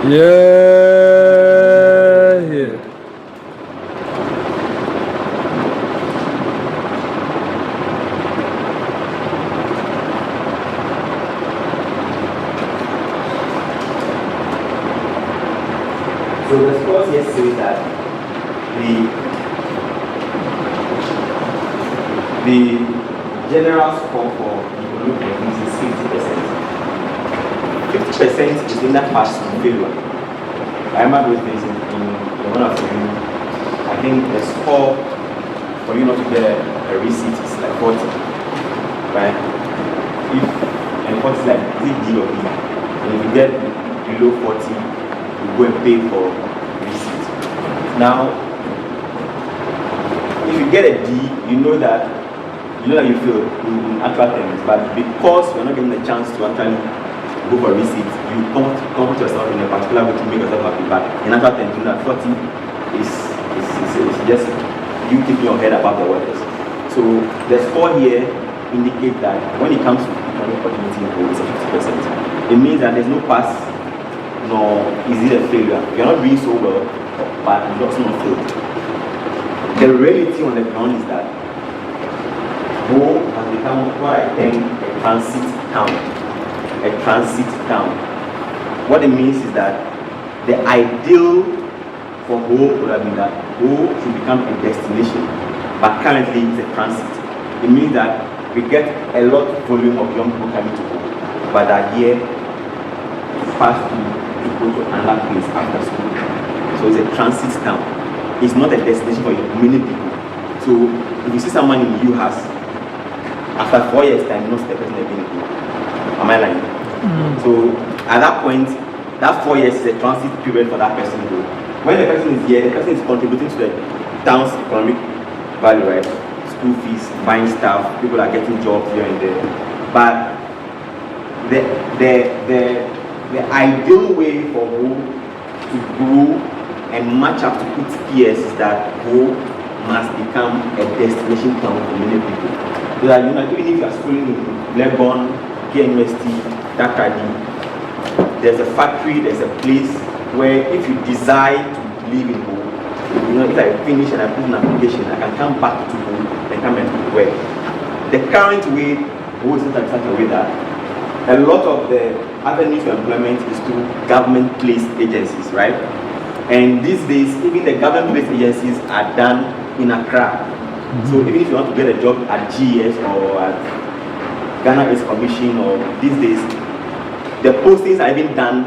Yeah. So the scores here say that the general score for economic performance is 50%. 50% is in that pass to failure. I remember those days in one of the, I think the score for you not to get a receipt is like 40, right? And 40 is like D or B. And if you get below 40, you go and pay for receipt. Now, if you get a D, you know that you fail in actual terms, but because you're not given the chance to actually go for receipt, you comfort yourself in a particular way to make yourself happy. But in actual terms, you know that 40 is just you keeping your head above the waters. So the score here indicates that when it comes to economic opportunity, it's a 50%. It means that there's no pass, nor is it a failure. You're not doing so well, but you're also not failed. The reality on the ground is that Bo has become what I think a transit town. A transit town. What it means is that the ideal for Bo would have been that Bo should become a destination, but currently it's a transit. It means that we get a lot of volume of young people coming to Bo, but are here to pass through to go to another place after school. So it's a transit town. It's not a destination for many people. So if you see someone in U-House, after 4 years time, you know the person again. Am I lying? So at that point, that 4 years is a transit period for that person to go. When the person is here, the person is contributing to the town's economic value, right? School fees, buying stuff, people are getting jobs here and there. But the ideal way for Go to grow and match up to its peers is that Go must become a destination town for many people. So that even if you are schooling in Legon, KNUST, Dakadi, there's a factory, there's a place where if you decide to live in Go, if I finish and I put an application, I can come back to Go and come and work. The current way Go is set in such a way that a lot of the avenues for employment is through government-placed agencies, right? And these days, even the government-placed agencies are done in Accra. So even if you want to get a job at GS or at Ghana East Commission, or these days, the postings are even done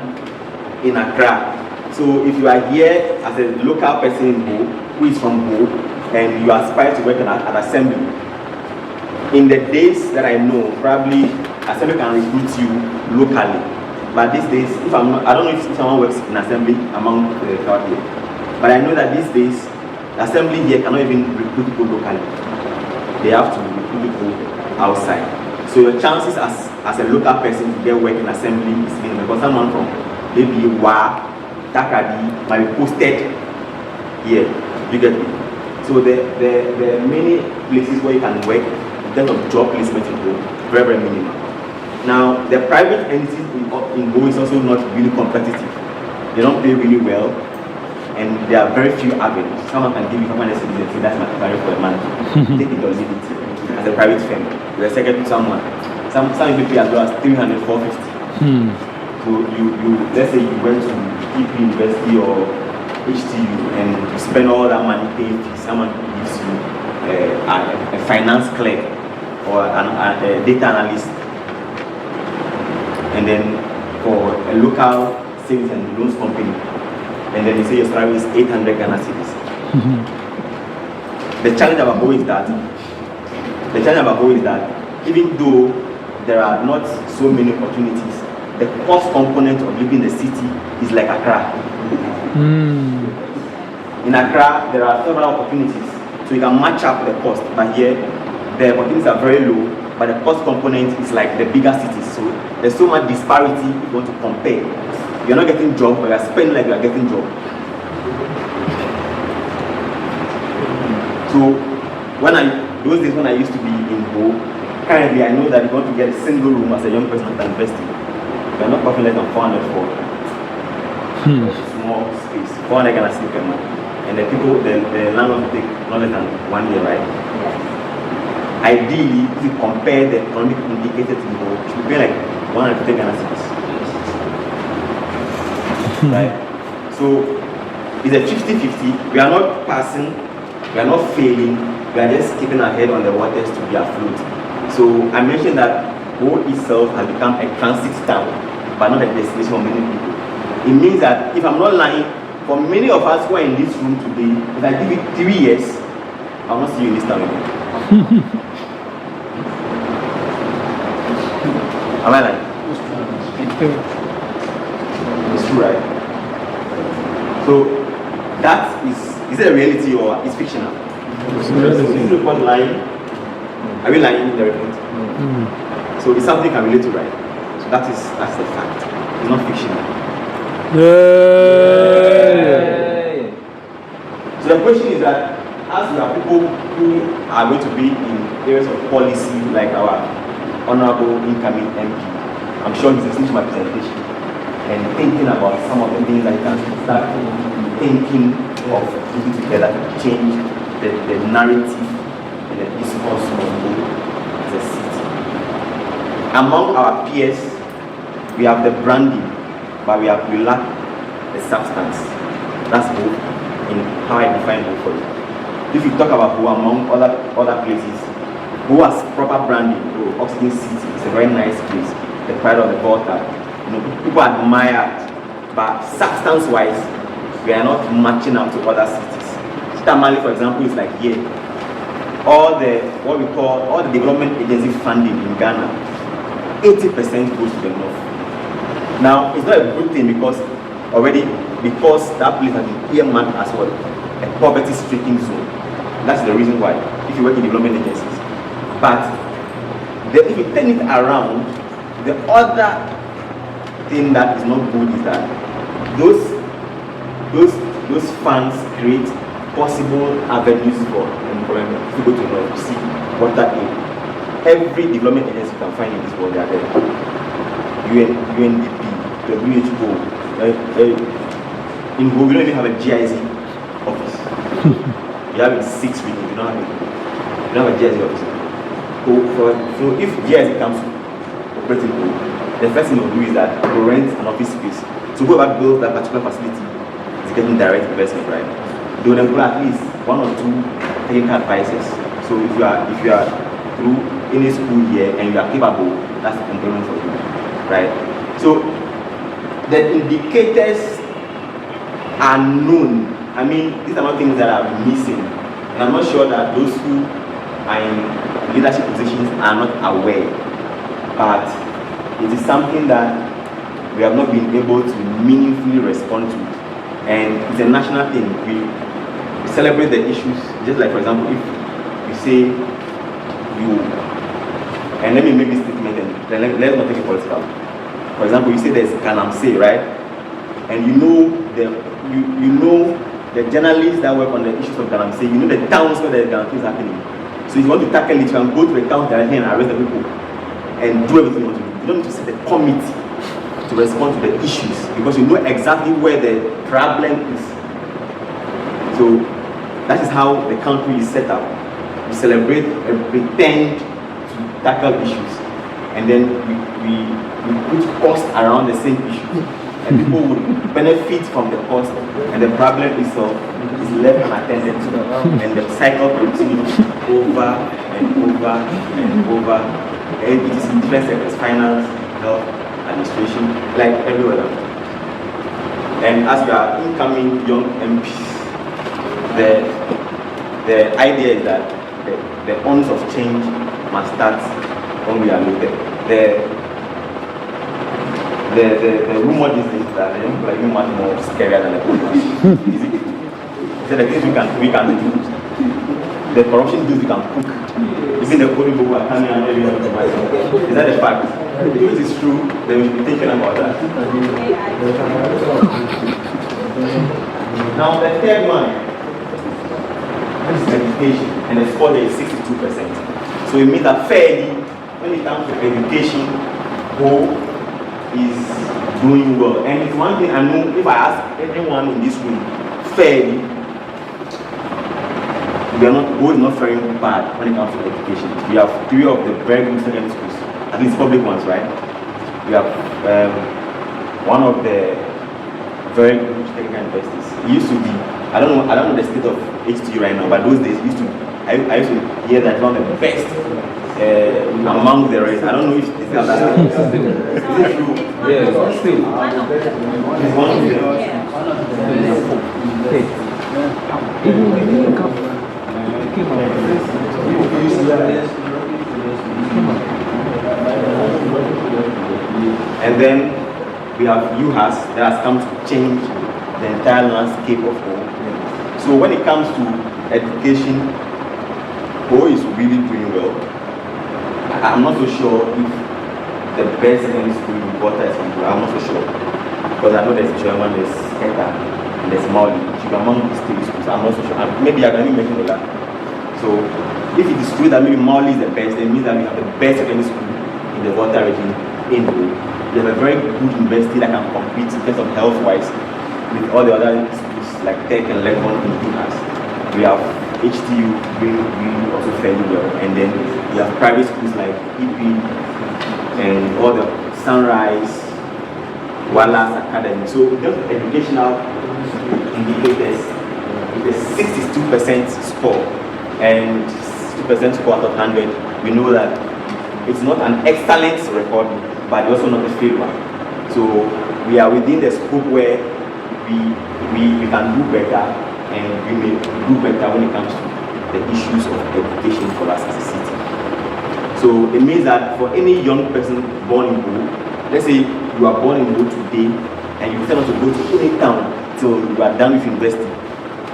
in Accra. So if you are here as a local person in Bo, who is from Bo, and you aspire to work at Assembly, in the days that I know, probably Assembly can recruit you locally. But these days, I don't know if someone works in Assembly among the crowd here, but I know that these days, the Assembly here cannot even recruit people locally. They have to recruit people outside. So your chances as a local person to get work in Assembly is minimal, because someone from maybe Wa, Takadi might be posted here. You get me? So there are many places where you can work in terms of job placement in Go, very, very minimal. Now, the private entities in Go is also not really competitive. They don't pay really well, and there are very few avenues. Someone can give you someone else and that's my career for a month. Take it or leave it as a private firm. You're a second to someone. Some people pay as low as 300, 450. So let's say you went to EP University or HTU and you spend all that money paying fees. Someone gives you a finance clerk or a data analyst. And then for a local savings and loans company, and then you say your salary is 800 Ghana cedis. The challenge about Go is that even though there are not so many opportunities, the cost component of living in the city is like Accra. In Accra, there are several opportunities, so you can match up the cost. But here, the opportunities are very low, but the cost component is like the bigger cities. So there's so much disparity if you want to compare. You're not getting job, but you're spending like you're getting job. So those days when I used to be in Ho, currently I know that if you want to get a single room as a young person at university, you're not costing less than 400 for small space. 400 Ghana cedi per month. And the landlord will take not less than 1 year, right? Yes. Ideally, if you compare the economic indicators in Ho, it should be like 150 Ghana cedis. Right? So it's a 50-50. We are not passing, we are not failing, we are just keeping our head on the waters to be afloat. So I mentioned that Ho itself has become a transit town, but not a destination for many people. It means that if I'm not lying, for many of us who are in this room today, if I give it 3 years, I will not see you in this town again. Am I lying? It's true, right? So that is it a reality or is fictional? It's a report lying. Are we lying in the report? So it's something you can relate to, right? So that's the fact. It's not fictional. Yay! So the question is that as we are people who are going to be in areas of policy like our honorable incoming MP, I'm sure he's listening to my presentation and thinking about some of the things that he can start thinking of putting together to change the narrative and the discourse of the city. Among our peers, we have the branding, but we lack the substance. That's both in how I define Ho for you. If you talk about Ho among other places, Ho has proper branding. Oxygen City is a very nice place. The pride of the Volta. People admire, but substance-wise, we are not matching up to other cities. Tamale, for example, is like here. All the development agency funding in Ghana, 80% goes to the north. Now, it's not a good thing because that place has been earmarked as well a poverty-stricken zone. That's the reason why, if you work in development agencies. But if you turn it around, the other thing that is not good is that those funds create possible avenues for employment. If you go to North, you see water aid. Every development agency you can find in this world, they are there. UNDP, WHO. In Ho, we don't even have a GIZ office. We have 6 regions. We don't have a GIZ office. So if GIZ comes to operate in Ho, the first thing we'll do is that we'll rent an office space. So whoever builds that particular facility is getting direct investment, right? They will employ at least 1 or 2 technical advisors. So if you are through any school here and you are capable, that's employment for you, right? So the indicators are known. I mean, these are not things that are missing. And I'm not sure that those who are in leadership positions are not aware. But it is something that we have not been able to meaningfully respond to. And it's a national thing. We celebrate the issues, just like, for example, if you say and let me make this statement and let's not take it political. For example, you say there's Galamsey, right? And you know the journalists that work on the issues of Galamsey, you know the towns where the Galamsey is happening. So if you want to tackle it, you can go to the town directly and arrest the people and do everything you want to do. You don't need to set a committee to respond to the issues because you know exactly where the problem is. So that is how the country is set up. We celebrate and pretend to tackle issues, and then we put cost around the same issues, and people would benefit from the cost, and the problem itself is left unattended to, and the cycle continues over and over and over, and it is in different sectors, finance, health, administration, like everywhere else. And as we are incoming young MPs, the idea is that the onus of change must start when we are loaded. the rumor these days that the young people are even much more scarier than the old ones. So the things we can do, the corruption deals we can cook. Even the old people who are coming and everything else to myself. Is that a fact? If it is true, then we should be thinking about that. Now the third one is education, and the score there is 62%. So it means that fairly, when it comes to education, who is doing well. And it's one thing I know, if I ask everyone in this room fairly, we are not faring bad when it comes to education. We have 3 of the very good secondary schools, at least public ones, right? We have one of the very good technical universities. It used to be, I don't know the state of HTU right now, but those days I used to hear that one of the best among the rest. I don't know if it's not that. Is it true? Yeah, still. It's one of them. And then we have UHAS that has come to change the entire landscape of Ho. So when it comes to education, Ho is really doing well. I'm not so sure if the best secondary school in Bota is from Ho. I'm not so sure. Because I know there's German, there's Eta, and there's Mauli. Should be among these 3 schools. I'm not so sure. Maybe I can even mention that. So if it is true that maybe Mauli is the best, then it means that we have the best secondary school in the Bota region in Ho. We have a very good university that can compete in terms of health-wise with all the other schools like Tech and Legon in UHAS. We have HTU doing really also fairly well, and then we have private schools like YIP and all the Sunrise, Wallace Academy. So in terms of educational indicators, with a 62% score and 2% score out of 100, we know that it's not an excellent record, but also not a failure. So we are within the scope where we can do better, and we may do better when it comes to the issues of education for us as a city. So it means that for any young person born in Ho, let's say you are born in Ho today and you tell us to go to any town till you are done with university,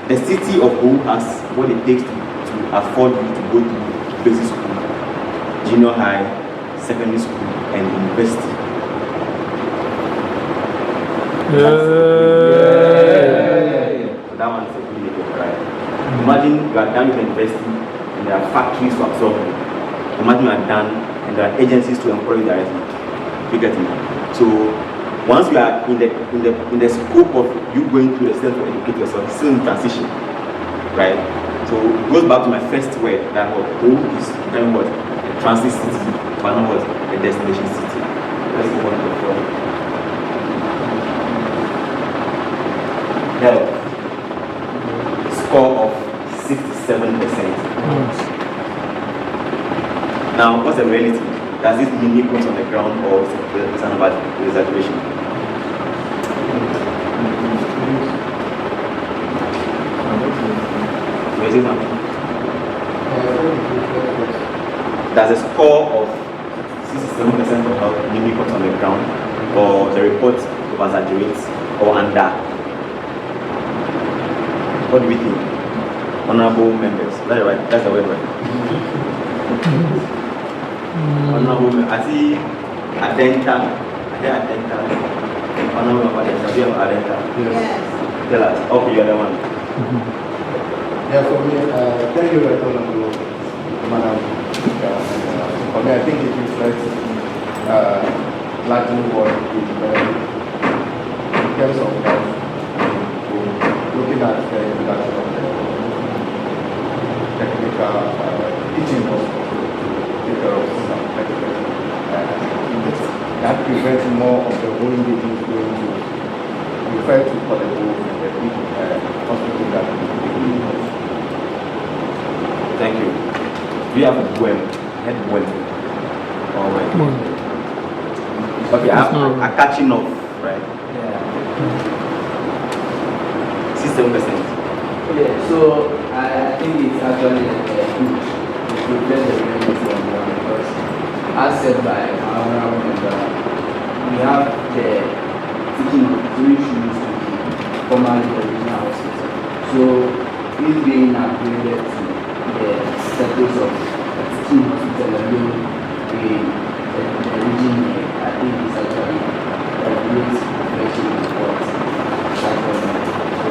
the city of Ho has what it takes to afford you to go to basic school, junior high, secondary school, and university. So that one is a really good right. Imagine you are done with university and there are factories to absorb you. Imagine you are done and there are agencies to employ you directly. You get me? So once you are in the scope of you going through the steps to educate yourself, still in transition, right? So it goes back to my first word that Ho is becoming what? A transit city, but not what? A destination city. Let's move on to the floor. Health. Score of 67%. Now, what's the reality? Does it mean equals on the ground, or is it an exaggeration? Does a score of 67% of health mean equals on the ground, or the report exaggerates or under? What do we think? Honorable members. That's right. That's the word, right? Honorable members. I see Adenta. I hear Adenta. Honorable Adenta. Do you have Adenta? Yes. Tell us. Okay, you're the one. Yeah, for me, thank you very much, Madam. For me, I think it reflects largely what is in terms of health. Looking at the introduction of the technical teaching hospital, take care of some technical that prevents more of the whole engagement going to refer to portable and the big hospital that we need. Thank you. We have Wem. Head Wem. All right. Okay, I'm catching off, right? Yeah. 67%. Yeah, so I think it's actually good. It reflects the reality on ground because, as said by our member, we have the teaching hospital should use to be formally the regional hospital. So this being upgraded to the status of teaching hospital alone in the region here, I think is actually a great reflection of what is happening. So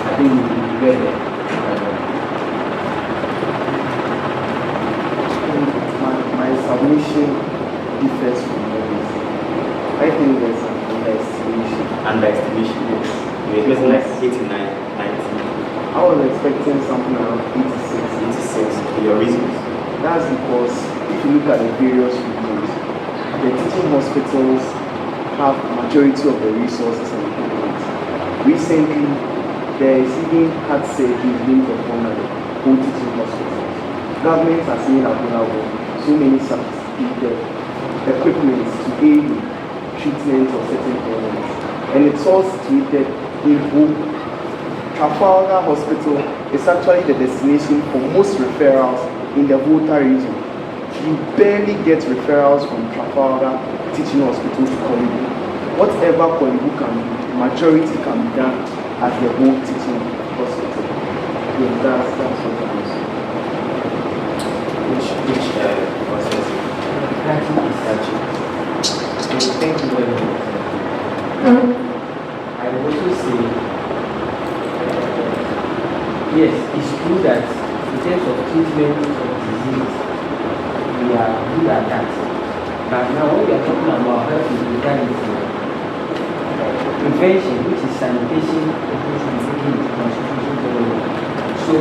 I think we will be better. My submission differs from yours. I think there's an underestimation. Underestimation? Yes. It was like 89, 90. I was expecting something around 86. 86. Your reasons? That's because if you look at the various regions, the teaching hospitals have a majority of the resources and equipment. Recently, there is even heart surgery being performed at the whole teaching hospitals. Governments are saying that we have so many sophisticated equipment to aid in treatment of certain ailments. And it's all situated in Hope. Trafalgar Hospital is actually the destination for most referrals in the Volta region. You barely get referrals from Trafalgar Teaching Hospital to Kolibu. Whatever Kolibu can do, majority can be done at the Hope Teaching Hospital. Yes, that's what I'm saying. Which process? So thank you very much. I would also say, yes, it's true that in terms of treatment of disease, we are good at that. But now when we are talking about health inequality, prevention, which is sanitation, should be taken into consideration very well. So,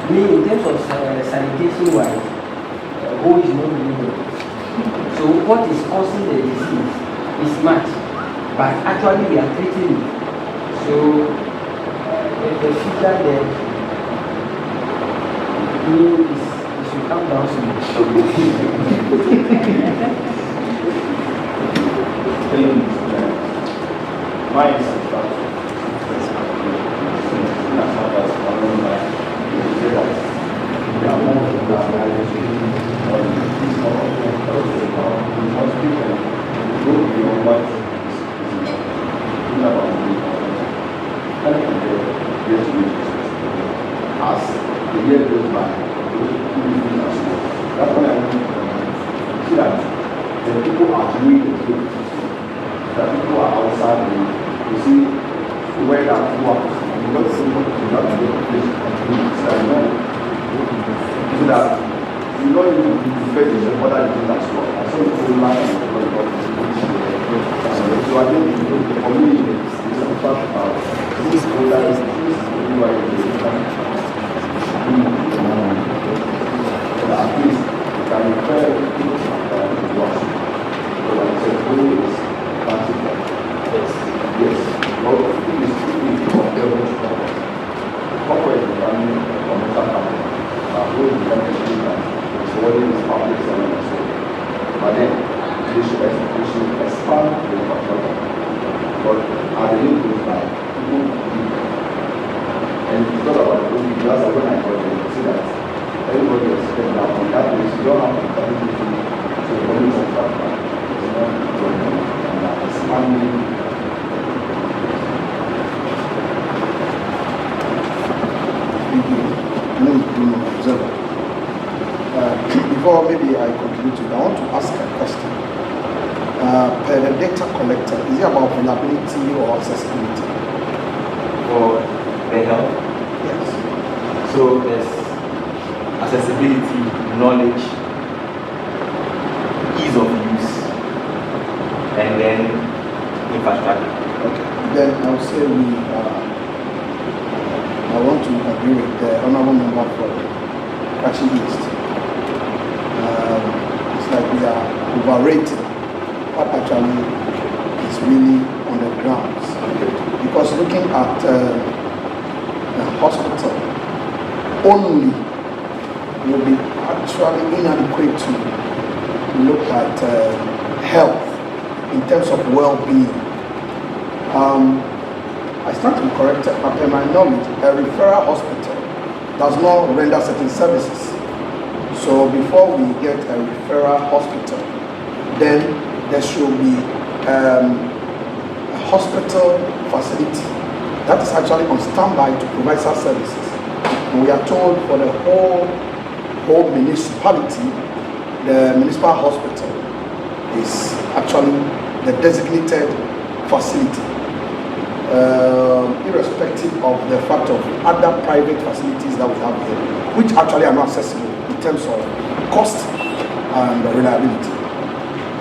in terms of sanitation wise, who is not living? So what is causing the disease is much, but actually we are treating it. So the figure there is should come down soon. Mine is as the year goes by, that's what I want to see that the people are doing the good. That people are outside, you see where that people are, you don't see what you have to do, so that you don't even face the other things as well. I saw the whole line and so I think the community is talk about this older is at least you can refer people to work. So like I said, who is practical? Yes. Well, it is comparable to corporate environment or mental health. Who is the so what is public service as well. But then they should expand the infrastructure. But as the year goes by, people leave. And because of our own, that's when I got there, you see that everybody is stepping down from that place. You don't have to come into the bodies of that man. It's not going on. And expanding. Before maybe I continue to, I want to ask a question. Per the data collector, is it about availability or accessibility? For the health? Yes. So there's accessibility, knowledge, ease of use, and then infrastructure. Okay. Then I would say I want to agree with the honorable member for Kachi East. It's like we are overrating what actually is really on the grounds. Because looking at the hospital only will be actually inadequate to look at health in terms of well-being. I stand to be corrected, but in my knowledge, a referral hospital does not render certain services. So before we get a referral hospital, then there should be hospital facility that is actually on standby to provide such services. And we are told for the whole municipality, the municipal hospital is actually the designated facility, irrespective of the fact of other private facilities that we have here, which actually are not accessible in terms of cost and reliability.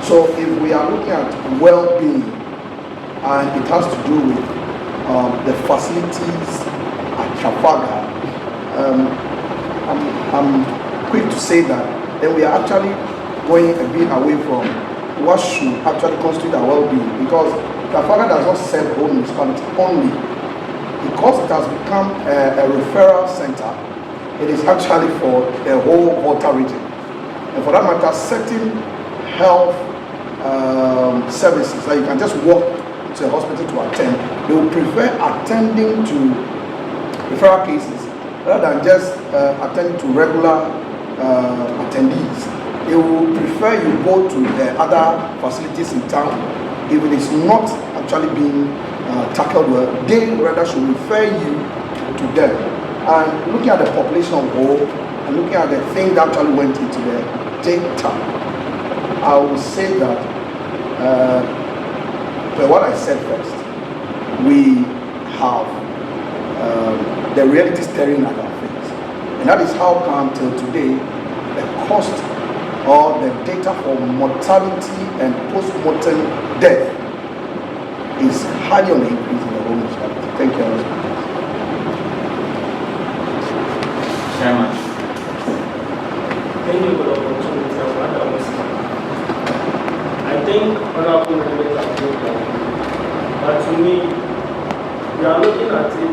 So if we are looking at well-being, and it has to do with the facilities at Trafaga, I'm quick to say that then we are actually going a bit away from what should actually constitute our well-being, because Tawiah does not serve the whole municipality only. Because it has become a referral center, it is actually for the whole Volta region. And for that matter, certain health services that you can just walk to a hospital to attend, they will prefer attending to referral cases rather than just attending to regular attendees. They will prefer you go to the other facilities in town if it is not actually being tackled well. They rather should refer you to them. And looking at the population of whole and looking at the thing that actually went into the data, I will say that but what I said first, we have the reality staring at our face. And that is how come till today the cost or the data for mortality and post-mortem death is highly on the increase in the whole municipality. Thank you. Chairman. Thank you for the opportunity. I think honorable members are good, but to me, we are looking at it. We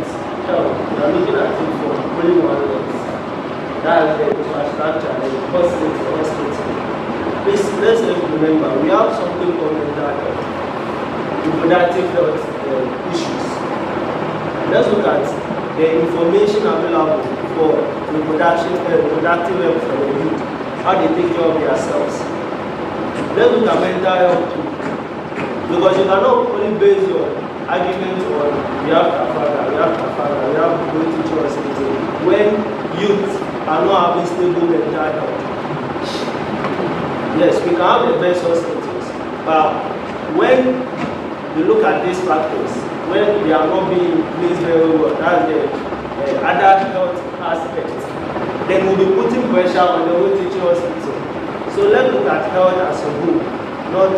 are looking at it from only one lens. That is the infrastructure and the facility hospital. Please, let's remember, we have something called mental health, reproductive health issues. Let's look at the information available for reproductive health for the youth, how they take care of themselves. Let's look at mental health too, because you cannot only base your argument on we have good teacher hospital when youth are not having stable mental health. Yes, we can have the best hospitals, but when you look at these factors, when they are not being placed very well, that's the other health aspect, then we'll be putting pressure on the whole teaching hospital. So let's look at health as a whole, not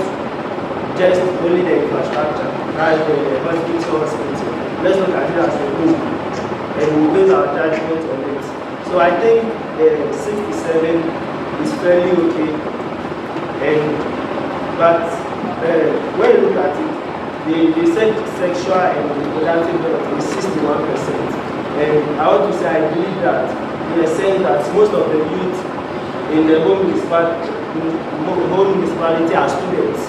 just only the infrastructure, that's the hospital. Let's look at it as a whole, and we'll base our judgment on it. So I think 67 is fairly okay, but when you look at it, the sexual and reproductive health is 61%. And I want to say I believe that in a sense that most of the youth in the whole municipality are students,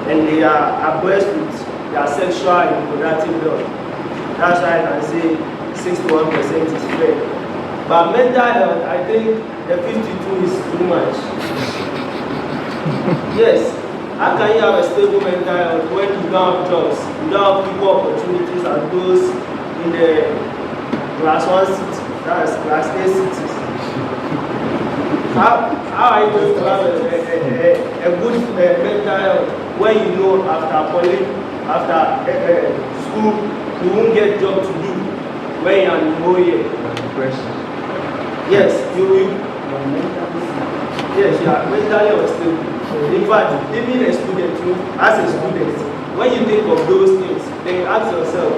and they are abreast with their sexual and reproductive health. That's why I can say 61% is fair. But mental health, I think the 52 is too much. Yes, how can you have a stable mental health when you don't have jobs, you don't have equal opportunities as those in the class 1 city, that's class A cities? How are you going to have a good mental health when you know after college, after school, you won't get job to do when you are in whole year? Yes, yes, you are mentally unstable. In fact, even a student, as a student, when you think of those things, then you ask yourself,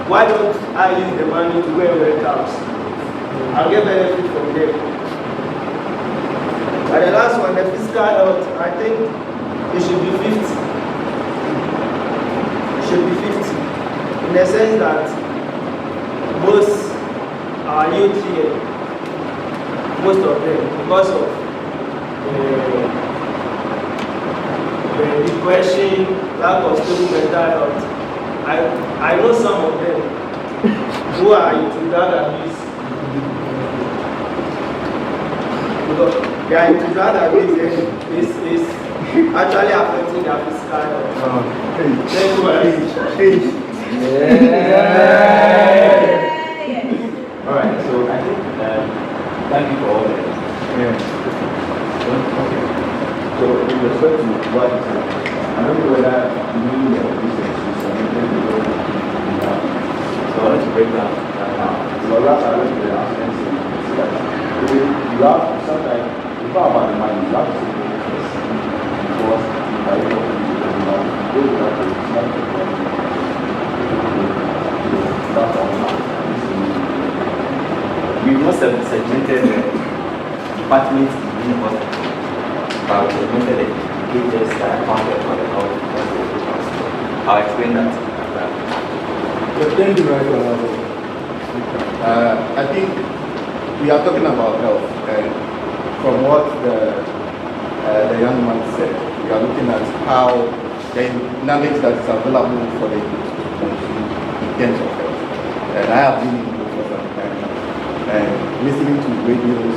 why don't I use the money to go and rent house? I'll get benefit from them. And the last one, the physical health, I think it should be 50. It should be 50. In the sense that most our youth here, most of them, because of depression, lack of stable mental health, I know some of them who are into drug abuse. Because they are into drug abuse is actually affecting their physical health. Thank you, All right, so I think thank you for all that. Okay. So with respect to what you said, I don't know whether you know this is submitted to the So I want to break down that now. So last I went to the announcement, so that you have sometimes, you talk about the money, you have to say the first. Because if I don't know, go to that place, it's not the problem. That's all now. We've not segmented the departments within the hospital, but we segmented the indicators that are accounted for the health. I'll explain that. Thank you very much. I think we are talking about health, and from what the young man said, we are looking at how the dynamics that is available for the youth to consume in terms of health. And I have been in both for some time now, and listening to radios,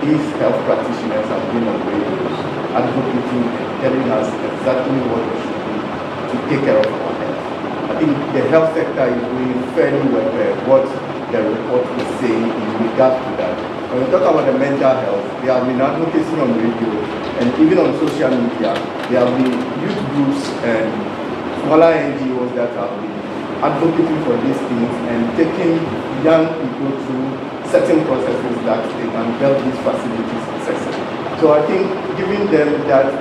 these health practitioners have been on radios, advocating and telling us exactly what we should do to take care of our health. I think the health sector is doing fairly well what the report is saying in regards to that. When we talk about the mental health, there have been advocacy on radio and even on social media. There have been youth groups and smaller NGOs that have been advocating for these things and taking young people through certain processes that they can build these facilities successfully. So I think giving them that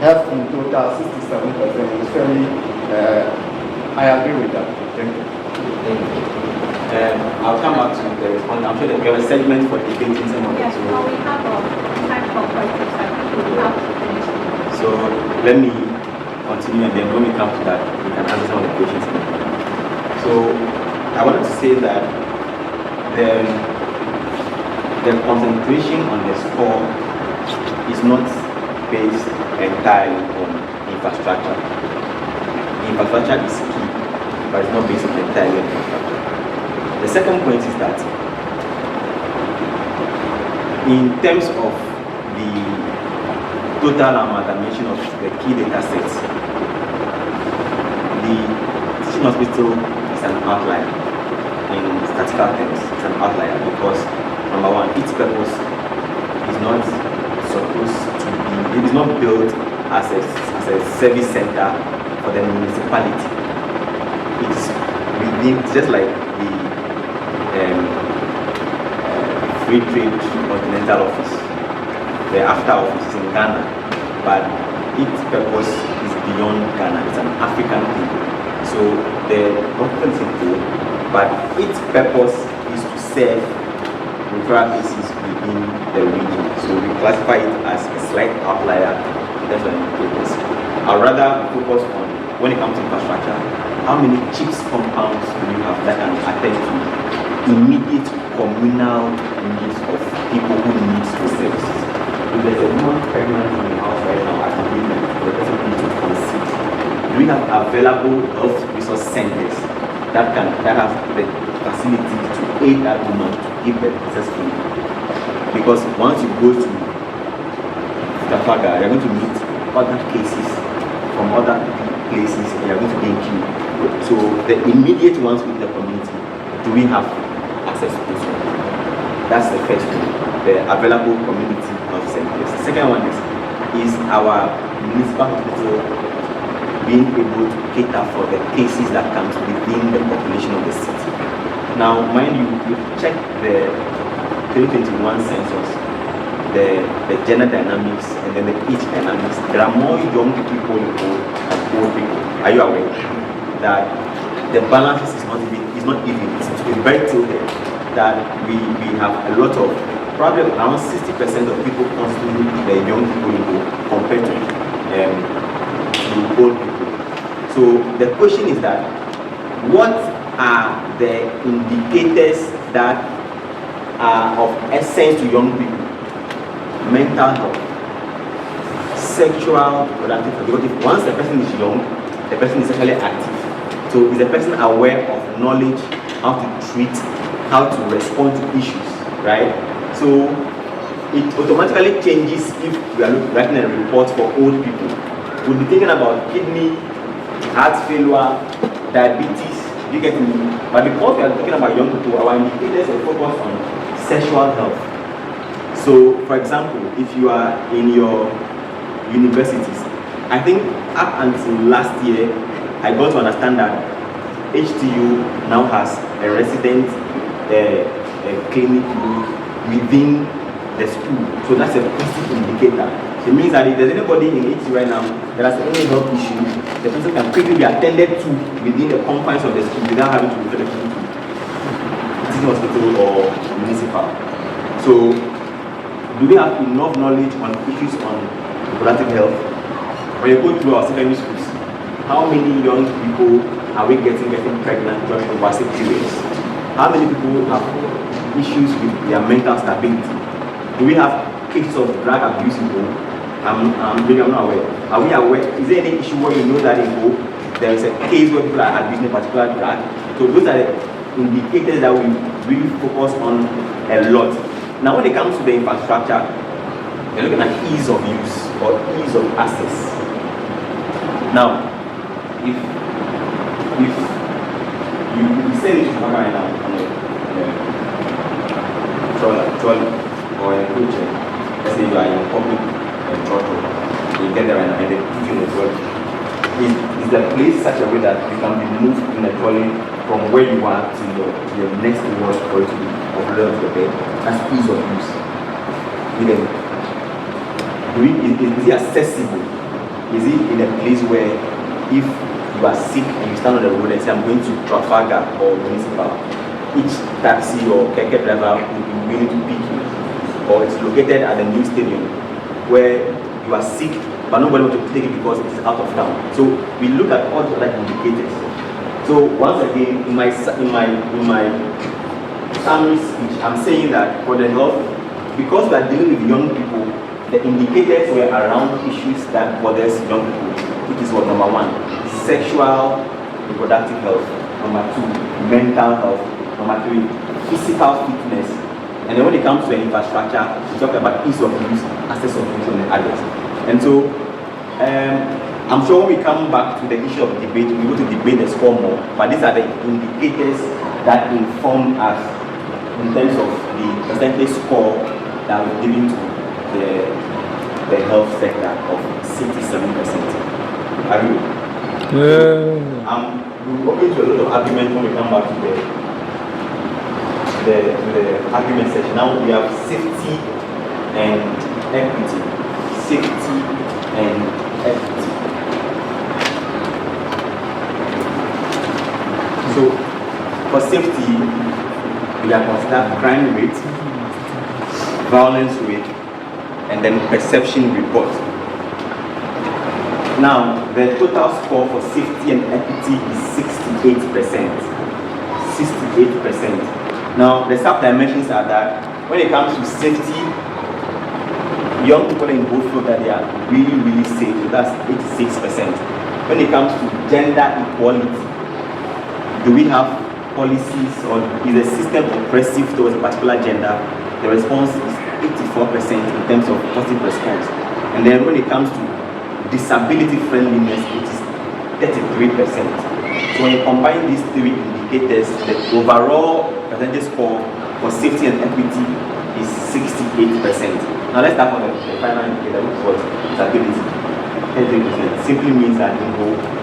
health in total 67% is fairly, I agree with that. Thank you. I'll come back to the response. I'm sure that we have a segment for debating some of it. Yes, well, we have time for questions. I think we have to finish. So let me continue, and then when we come to that, we can answer some of the questions. So I wanted to say that the concentration on the score is not based entirely on infrastructure. Infrastructure is key, but it's not based entirely on infrastructure. The second point is that in terms of the total amalgamation of the key data sets, the teaching hospital is an outlier in statistical terms. It's an outlier because, number one, its purpose is not supposed to be, it is not built as a service center for the municipality. It's within, just like the Free Trade Continental Office, the AFTA office is in Ghana, but its purpose is beyond Ghana. It's an African thing. So the hospital is in Go, but its purpose is to serve referral cases within the region. So we classify it as a slight outlier in terms of indicators. I'd rather focus on, when it comes to infrastructure, how many CHIPS compounds do you have that can attend to immediate communal needs of people who need those services? If there's a woman pregnant in the house right now at the moment, the person needs to conceive. Do we have available health resource centers that have the facility to aid that woman to give birth successfully? Because once you go to Tawiah, you're going to meet other cases from other places, and you're going to be in queue. So the immediate ones with the community, do we have access to this one? That's the first one, the available community health centers. The second one is our municipal hospital being able to cater for the cases that comes within the population of the city. Now, mind you, you check the 2021 census, the gender dynamics and then the age dynamics. There are more young people than old people. Are you aware that the balance is not even, it's very tilted, that we have a lot of, probably around 60% of people constitute the young people compared to old people. So the question is that, what are the indicators that are of essence to young people? Mental health, sexual productivity. Because if once the person is young, the person is sexually active. So is the person aware of knowledge, how to treat, how to respond to issues, right? So it automatically changes if we are writing a report for old people. We'll be thinking about kidney, heart failure, diabetes, you get me? But because we are talking about young people, our indicators are focused on sexual health. So, for example, if you are in your universities, I think up until last year, I got to understand that HTU now has a resident clinic within the school. So that's a positive indicator. It means that if there's anybody in HTU right now that has any health issue, the person can quickly be attended to within the confines of the school without having to refer the people to teaching hospital or municipal. So, do we have enough knowledge on issues on reproductive health? When you go through our secondary schools, how many young people are we getting pregnant during ovarian periods? How many people have issues with their mental stability? Do we have cases of drug abuse in home? I'm not aware. Are we aware? Is there any issue where you know that in home there is a case where people are abusing a particular drug? So those are the indicators that we really focus on a lot. Now when it comes to the infrastructure, you're looking at ease of use or ease of access. Now, if you say this right now on a trolley or a wheelchair, let's say you are in a public trolley, you get there right now and they put you in a trolley. Is the place such a way that you can be moved in a trolley from where you are to your next ward for it to be uploaded to the bed? That's ease of use. Is it accessible? Is it in a place where if you are sick and you stand on the road and say, I'm going to Trafalgar or Municipal, each taxi or keke driver will be willing to pick you? Or it's located at the new stadium where you are sick but nobody wants to take it because it's out of town. So we look at all the other indicators. So once again, in my summary speech, I'm saying that for the health, because we are dealing with young people, the indicators were around issues that bothers young people. It is what number 1, sexual reproductive health. Number 2, mental health. Number 3, physical fitness. And then when it comes to infrastructure, we talk about ease of use, access of use, and others. And so, I'm sure when we come back to the issue of debate, we'll be able to debate the score more. But these are the indicators that inform us in terms of the percentage score that we're giving to the health sector of 67%. Are you? We'll go into a lot of arguments when we come back to the argument section. Now we have safety and equity. Safety and equity. So for safety, we are considering crime rate, violence rate, and then perception report. Now, the total score for safety and equity is 68%. 68%. Now, the sub-dimensions are that when it comes to safety, young people in both feel that they are really, really safe. So that's 86%. When it comes to gender equality, do we have policies or is the system oppressive towards a particular gender? The response is 84% in terms of positive response. And then when it comes to disability friendliness, it is 33%. So when you combine these three indicators, the overall percentage score for safety and equity is 68%. Now let's start with the final indicator, which was disability. 33% simply means that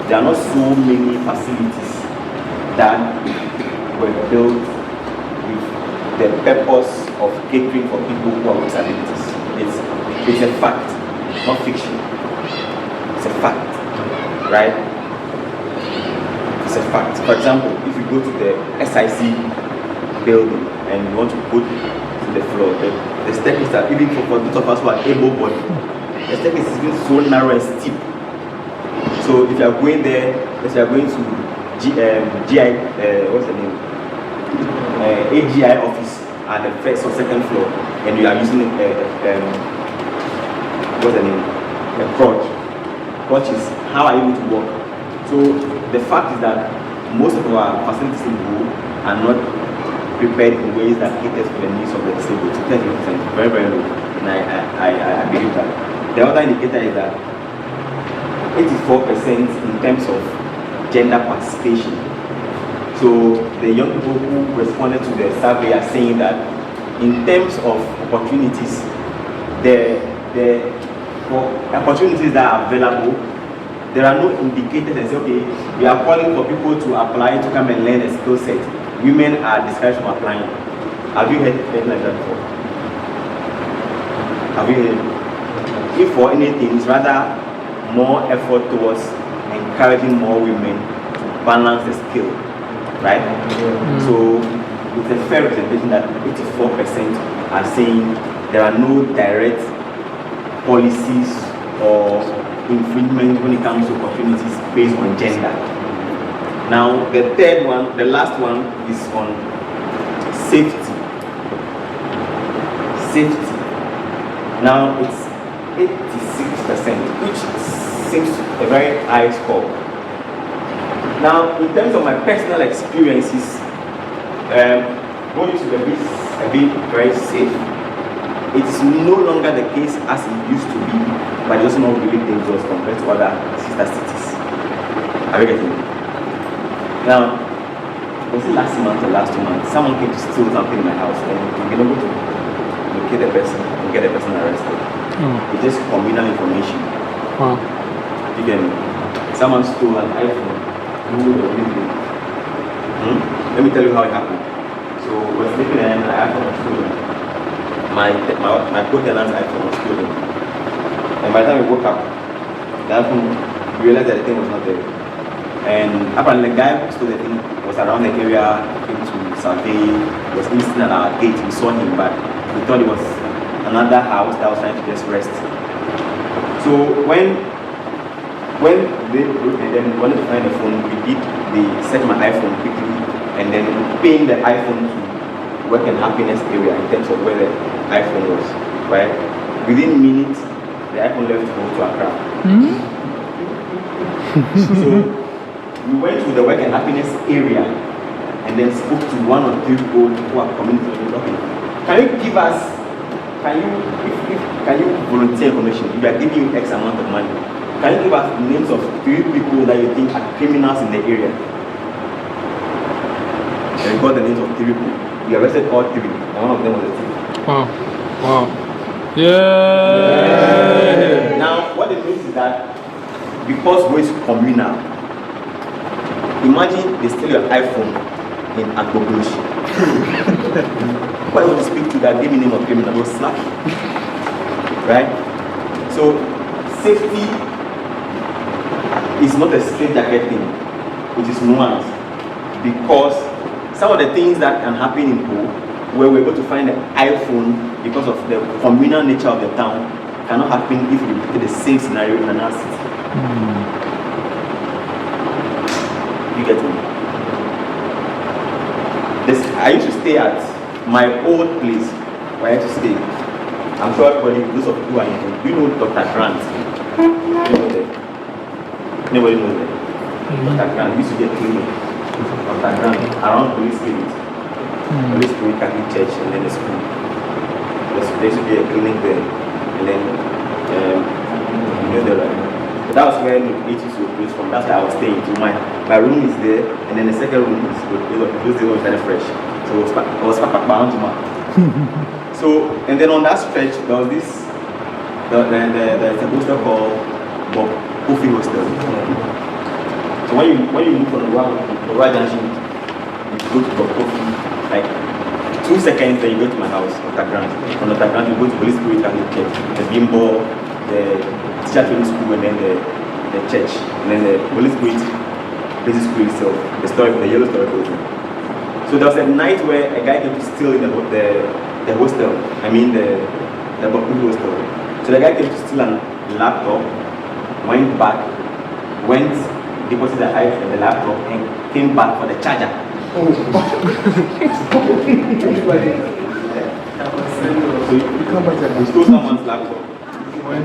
there are not so many facilities that were built with the purpose of catering for people who have disabilities. It's a fact, not fiction. It's a fact, right? It's a fact. For example, if you go to the SIC building and you want to go to the floor, the staircase are even for those of us who are able-bodied, the staircase is even so narrow and steep. So if you are going there, if you are going to GI, what's the name? AGI office at the first or second floor, and you are using what's the name? A crutch. Crutch is how are you able to walk? So the fact is that most of our facilities in Go are not prepared in ways that caters for the needs of the disabled. 30%, very, very low. and I believe that. The other indicator is that 84% in terms of gender participation. So the young people who responded to the survey are saying that in terms of opportunities, the opportunities that are available, there are no indicators that say, okay, we are calling for people to apply to come and learn a skill set. Women are discouraged from applying. Have you heard anything like that before? Have you heard? If for anything, it's rather more effort towards encouraging more women to balance the skill, right? So it's a fair representation that 84% are saying there are no direct policies or infringement when it comes to opportunities based on gender. Now, the third one, the last one, is on safety. Safety. Now, it's 86%, which seems a very high score. Now, in terms of my personal experiences, going to the beach a bit very safe. It is no longer the case as it used to be, but it's also not really dangerous compared to other sister cities. Are you getting it? Now, was it last month or last 2 months? Someone came to steal something in my house, and we've been able to locate the person and get the person arrested. It's just communal information. You can, someone stole an iPhone. Let me tell you how it happened. So we're sleeping and the iPhone was stolen. My co-tenant's iPhone was stolen. And by the time we woke up, the iPhone, we realized that the thing was not there. And apparently the guy who stole the thing was around the area, came to survey, was listening at our gate. We saw him, but we thought it was another house that was trying to just rest. So when they wanted to find the phone, they set my iPhone quickly and then paying the iPhone to work in happiness area in terms of where the iPhone was, right? Within minutes, the iPhone left to go to Accra. So we went to the work and happiness area and then spoke to one or two people who are community. Okay, can you give us, can you volunteer information? If we are giving you X amount of money, can you give us the names of 3 people that you think are criminals in the area? And we got the names of 3 people. We arrested all 3, and one of them was a thief. Wow. Yeah. Now, what it means is that because we is communal, imagine they steal your iPhone in Agbobush. Why would you speak to that? Give me name of criminal, they'll slap you. Right? So, safety is not a straight jacket thing. It is nuanced. Because some of the things that can happen in Po, where we're able to find the iPhone because of the communal nature of the town, cannot happen if we repeat the same scenario in another city. You get me? I used to stay at my old place where I used to stay. I'm sure everybody, those of you who are in, you know Dr. Grant. Nobody knows that. Dr. Grant used to be a clinic. Dr. Grant around Holy Spirit. Holy Spirit Catholic Church, and then the school. There used to be a clinic there. And then that was where the it used to close from. That's where I was staying. So my room is there, and then the second room is those days was very fresh. So it was bound to my. So and then on that stretch there was this there's a hostel called Bob Kofi Hostel. So when you move from the right junction, you go to Bob Kofi, like 2 seconds, then you go to my house, Dr. Grant. From Dr. Grant, you go to Holy Spirit Catholic Church, the Bimbo, the teacher training school, and then the church, and then the Holy Spirit basic school itself, the yellow story building. So there was a night where a guy came to steal in the hostel, I mean the Bob hostel. So the guy came to steal a laptop, went back, deposited the iPhone in the laptop, and came back for the charger. So he stole someone's laptop.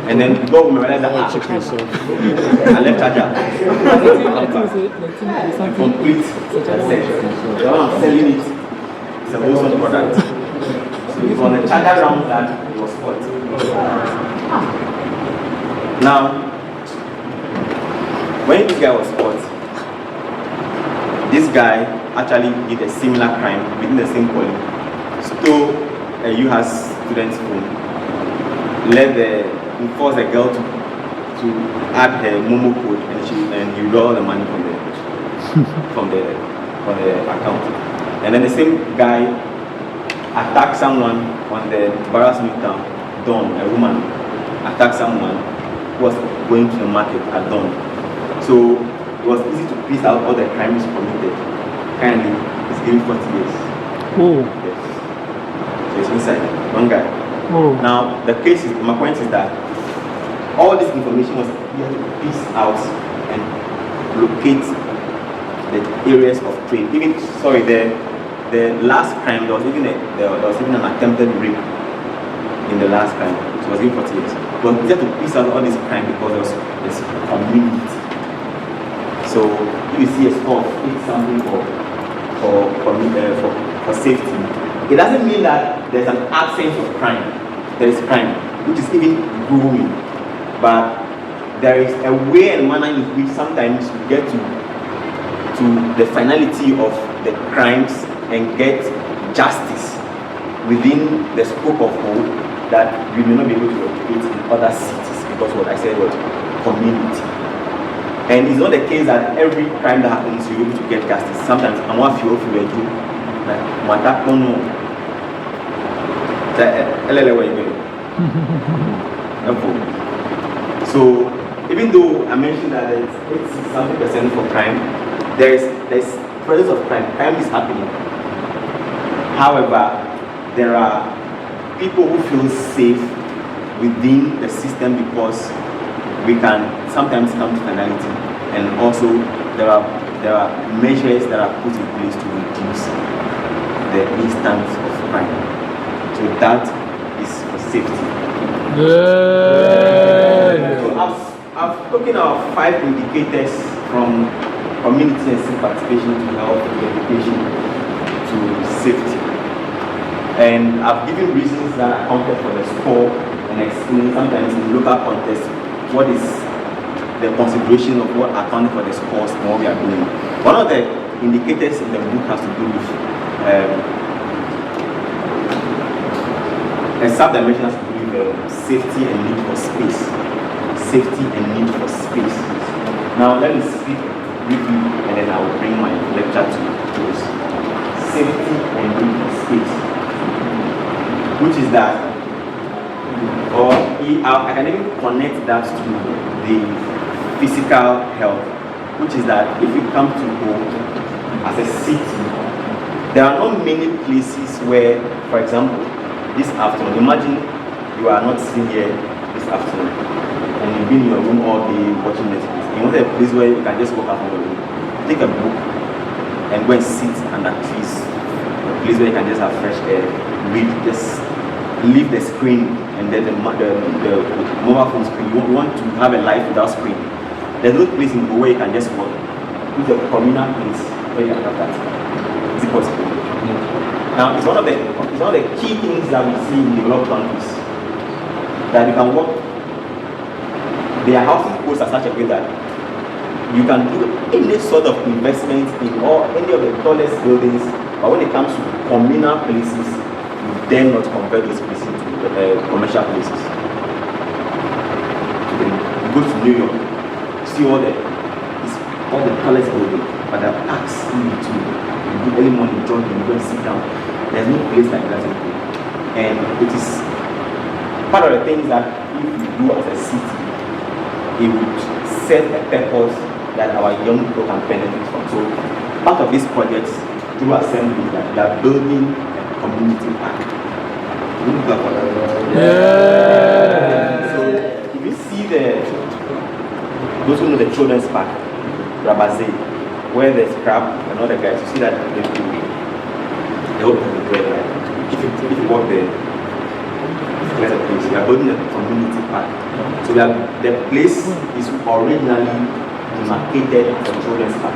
And then the government realized that I left charger. Complete set. The one I'm selling it is a wholesale product. So it's on the charger round that it was spot. Now, when this guy was caught, this guy actually did a similar crime within the same poly. Stole a UHAS student's phone, forced the girl to add her Momo code, and he withdrew all the money from the account. And then the same guy attacked someone on the Barras Newtown, Dawn, a woman attacked someone who was going to the market at dawn. So it was easy to piece out all the crimes committed. Kindly, he's given 40 years. Oh. Yes. So it's inside. One guy. Oh. Now, the case is, my point is that all this information was here to piece out and locate the areas of trade. Even, sorry, the last crime, there was even an attempted rape in the last crime. It was given 40 years. But we had to piece out all this crime because there's community. So if you see a store, it's something for safety. It doesn't mean that there's an absence of crime. There is crime, which is even growing. But there is a way and manner in which sometimes you get to the finality of the crimes and get justice within the scope of whole that we may not be able to replicate in other cities because what I said was community. And it's not the case that every crime that happens you're able to get justice. Sometimes I'm one few of you do like Matakono. So even though I mentioned that it's something percent for crime, there's presence of crime. Crime is happening. However, there are people who feel safe within the system because we can sometimes come to finality, and also there are measures that are put in place to reduce the instance of crime. So that is for safety. Yeah. So I've spoken of 5 indicators from community and civic participation to health, to education, to safety. And I've given reasons that accounted for the score and explain sometimes in local context what is the consideration of what accounted for the scores and what we are doing. One of the indicators in the book has to do with a sub-dimension has to do with safety and need for space. Safety and need for space. Now let me speak briefly and then I will bring my lecture to close. Safety and need for space. Which is that, or I can even connect that to the physical health, which is that if you come to home as a city, there are not many places where, for example, this afternoon, imagine you are not sitting here this afternoon and you've been in your room all day watching Netflix. You want a place where you can just walk out from your room, take a book and go and sit under trees, a place where you can just have fresh air, read, just leave the screen and then the mobile phone screen. You want to have a life without screen. There's no place in the where you can just walk. It's a communal place where you can have that. Is it possible? Now, it's one of the key things that we see in developed countries. That you can walk. Their housing codes are such a way that you can do any sort of investment in any of the tallest buildings, but when it comes to communal places, you dare not convert those places to commercial places. You go to New York, see all the tallest buildings, but there are parks in between. You do early morning jogging, you go and sit down. There's no place like that in Korea. And it is part of the things that if you do as a city, it would set a purpose that our young people can benefit from. So part of this project through assembly that we are building a community park. Yeah. So if you see those who know the children's park, Rabaze, where there's crab and other guys, you see that they hope to be there. If you walk there, there's a place. We are building a community park. So the place is originally demarcated for children's park.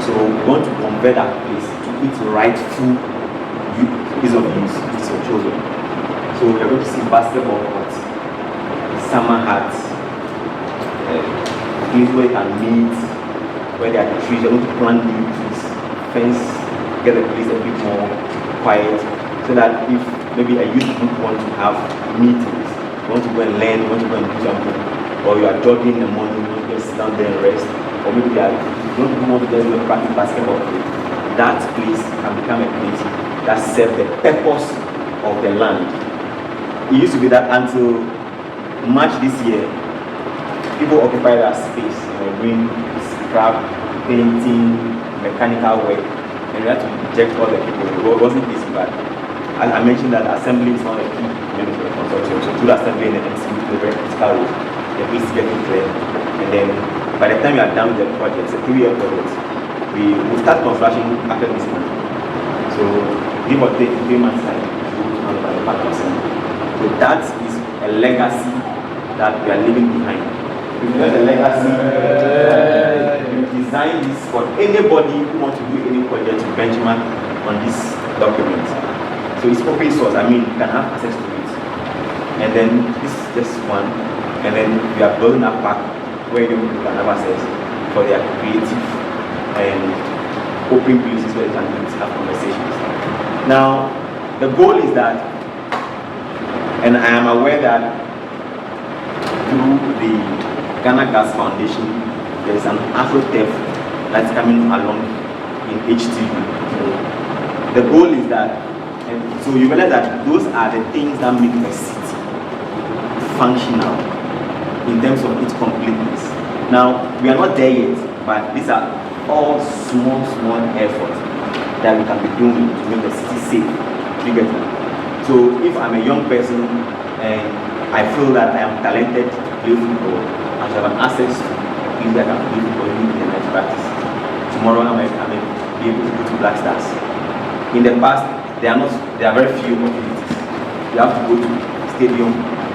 So we want to convert that place to its rightful piece of use for children. So we are going to see basketball courts, summer hats, place where you can meet, where there are trees. You're going to plant new trees, fence, get the place a bit more quiet, so that if maybe a youth group want to have meetings, you want to go and learn, you want to go and do something, or you are jogging in the morning, you want to just stand there and rest, or maybe you want to just go and practice basketball play, that place can become a place that serves the purpose of the land. It used to be that until March this year, people occupied that space, doing scrap, painting, mechanical work, and we had to reject all the people. It wasn't easy, but as I mentioned that assembly is not a key element of the consortium. So through the assembly and the MC, the very critical role, the place is getting clear. And then by the time you are done with the project, it's a 3-year project, we will start construction after this month. So give or take 3 months time to hand over the part of assembly. So that is a legacy that we are leaving behind. We have a legacy. We design this for anybody who wants to do any project to benchmark on this document. So it's open source. I mean, you can have access to it. And then this is just one. And then we are building a pack where you can have access for their creative and open places where you can have conversations. Now, the goal is that, and I am aware that through the Ghana Gas Foundation, there is an Afro-Tef that's coming along in HTV. The goal is that, and so you realize that those are the things that make the city functional in terms of its completeness. Now, we are not there yet, but these are all small efforts that we can be doing to make the city safe. You get it? So if I'm a young person and I feel that I am talented to play football and to have an access to a place that I can play football in the night practice, tomorrow I may be able to go to Black Stars. In the past, there are very few opportunities. You have to go to stadium.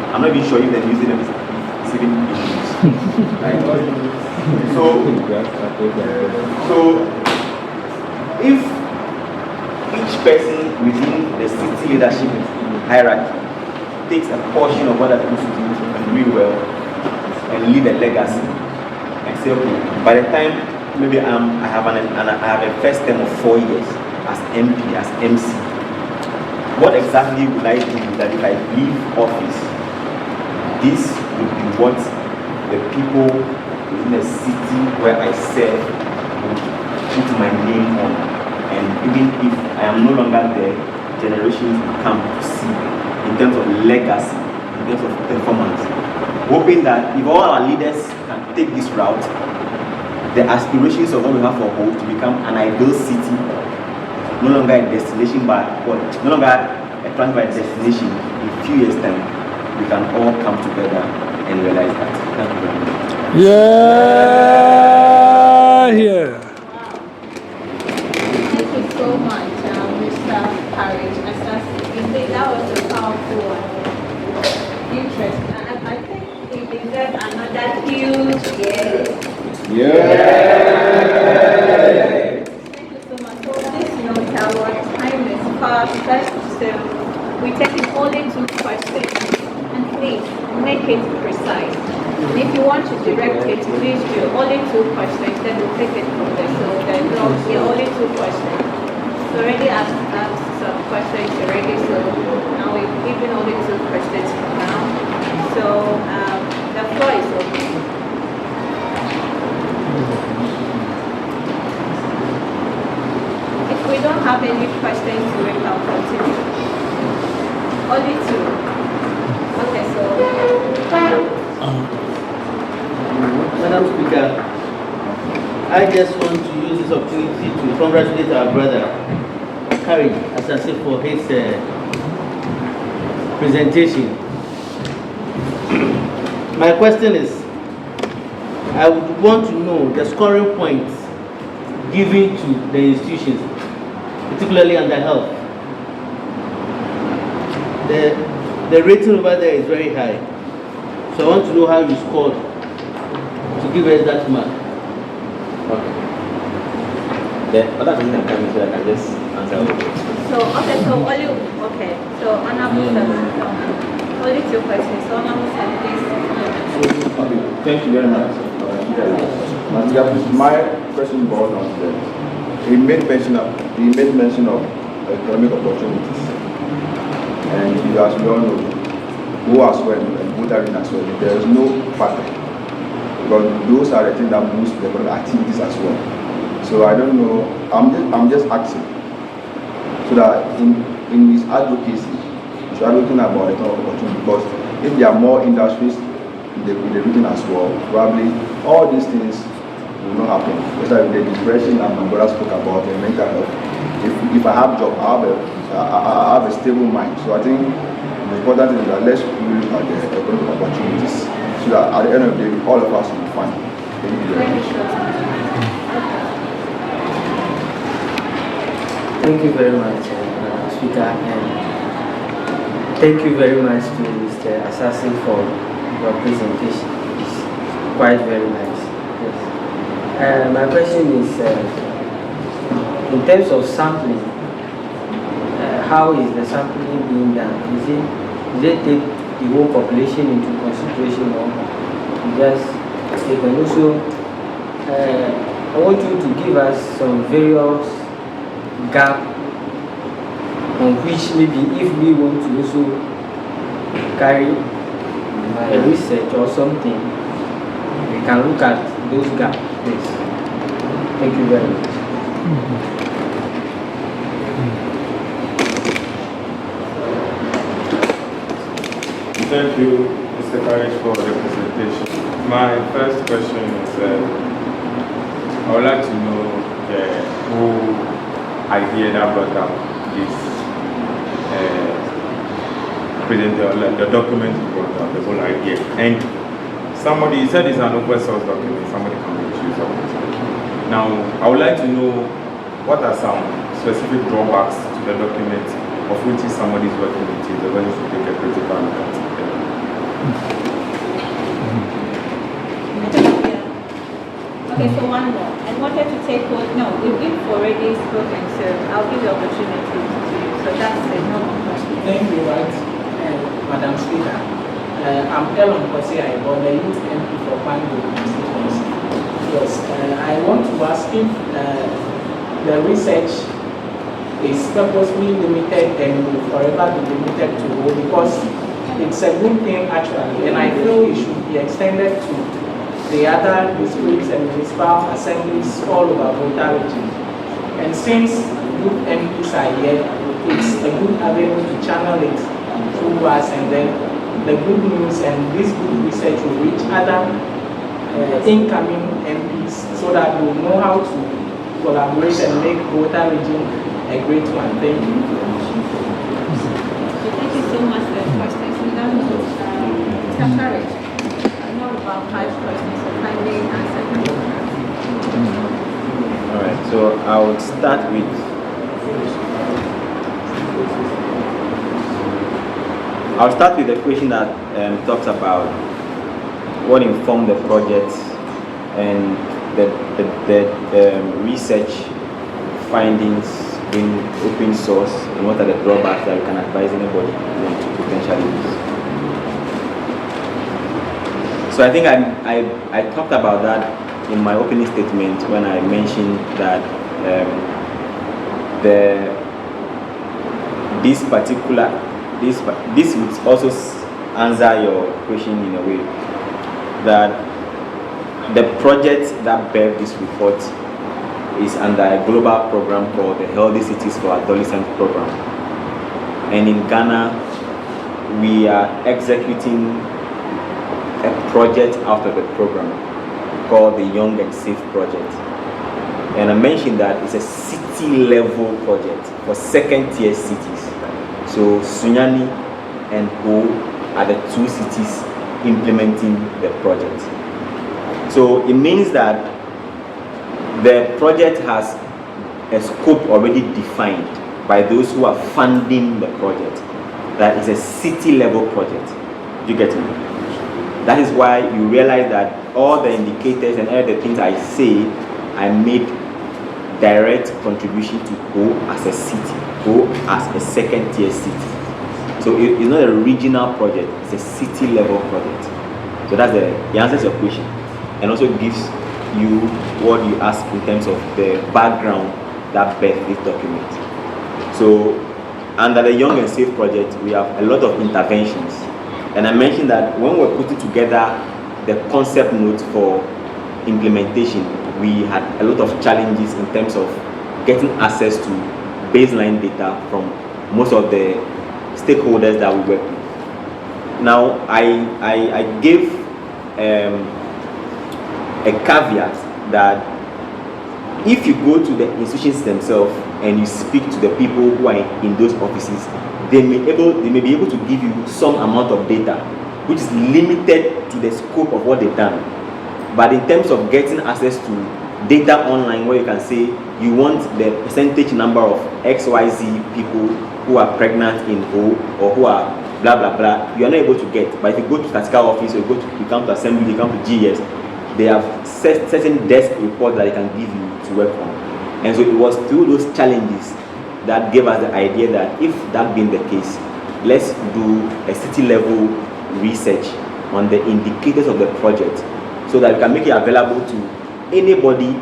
I'm not even sure if the museum is even used. So if each person within the city leadership hierarchy takes a portion of what they're supposed to do and do it well and leave a legacy and say, okay, by the time maybe I have a first term of 4 years as MP, as MC, what exactly would I do that if I leave office, this would be what the people within the city where I serve would put my name on. And even if I am no longer there, generations will come to see in terms of legacy, in terms of performance. Hoping that if all our leaders can take this route, the aspirations of what we have for hope to become an ideal city, no longer a destination but no longer a transit by destination, in a few years' time, we can all come together and realize that. Thank you very much. Yeah. Thank you so much, Mr. Courage Asase. That was a powerful one. Interesting. I think we deserve another huge yes. Thank you so much. So this note, our time is fast, so we take it only 2 questions. And please make it precise. And if you want to direct it, please do only 2 questions, then we'll take it from there. So there are only 2 questions. So already asked some questions already, so now we've given only 2 questions for now. So the floor is open. If we don't have any questions, we can continue. Only 2. Okay, so Madam Speaker, I just want to use this opportunity to congratulate our brother, Courage Asase, for his presentation. My question is, I would want to know the scoring points given to the institutions, particularly under health. The rating over there is very high. So I want to know how you scored to give us that mark. Okay. The other thing that comes here, I can just answer. So Honorable Senator, only 2 questions. So Honorable Senator, Okay, thank you very much. My question boils down to that. He made mention of economic opportunities. And as we all know, go as well and go that as well. There is no pattern. Because those are the things that boost the economic activities as well. So I don't know, I'm just asking. So that in his advocacy, he's advocating about economic opportunity, because if there are more industries in the region as well, probably all these things will not happen. Just like the depression that my brother spoke about, and mental health. If I have a job, I have a stable mind. So I think the important thing is that let's look at the economic opportunities, so that at the end of the day, all of us will be fine. Thank you very much. Thank you very much, Madam Speaker, and thank you very much to Mr. Asase for your presentation. It's quite very nice. Yes. My question is, in terms of sampling, how is the sampling being done? Is it take the whole population into consideration, or just take? And also, I want you to give us some various gap on which maybe if we want to also carry a research or something, we can look at those gaps. Please. Thank you very much. Thank you, Mr. Courage, for the presentation. My first question is, I would like to know who idea that brought up this the document you brought up, the whole idea. And somebody said it's an open source document, somebody can make use of it. Now, I would like to know what are some specific drawbacks to the document of which somebody is working with it, the way to take a critical look at it. Okay, so one more. I wanted to take what, no, we've already spoken, so I'll give the opportunity to you. So that's it. No more questions. Thank you, right, Madam Speaker. I'm Elon Kosei, but the youth MP for Pango Constituency. Yes, I want to ask if the research is purposely limited and will forever be limited to all, because it's a good thing actually, and I feel it should be extended to the other districts and municipal assemblies all over Volta region. And since youth MPs are here, it's a good avenue to channel it through us, and then the good news and this good research will reach other incoming MPs, so that we'll know how to collaborate and make Volta region a great one. Thank you. Thank you so much for your questions. Mr. Courage, I know about 5 questions, so kindly answer them. All right, so I would start with the question that talks about what informed the project and the research findings in open source, and what are the drawbacks that you can advise anybody to potentially use. So I think I talked about that in my opening statement when I mentioned that this would also answer your question in a way that the project that birthed this report is under a global program called the Healthy Cities for Adolescents program. And in Ghana, we are executing a project out of the program called the Young and Safe Project. And I mentioned that it's a city-level project for second-tier cities. So Sunyani and Ho are the 2 cities implementing the project. So it means that the project has a scope already defined by those who are funding the project. That is a city-level project. Do you get me? That is why you realize that all the indicators and all the things I say, I made direct contribution to Ho as a city, Ho as a second-tier city. So it's not a regional project; it's a city-level project. So that's the answer to your question, and also gives you what you ask in terms of the background that birthed this document. So under the Young and Safe project, we have a lot of interventions, and I mentioned that when we're putting together the concept note for implementation, we had a lot of challenges in terms of getting access to baseline data from most of the stakeholders that we work with. Now, I gave a caveat that if you go to the institutions themselves and you speak to the people who are in those offices, they may be able to give you some amount of data which is limited to the scope of what they've done. But in terms of getting access to data online where you can say you want the percentage number of XYZ people who are pregnant in O or who are blah blah blah, you are not able to get. But if you go to statistical office or you come to assembly, you come to GS, they have certain desk reports that they can give you to work on. And so it was through those challenges that gave us the idea that if that being the case, let's do a city level research on the indicators of the project so that we can make it available to anybody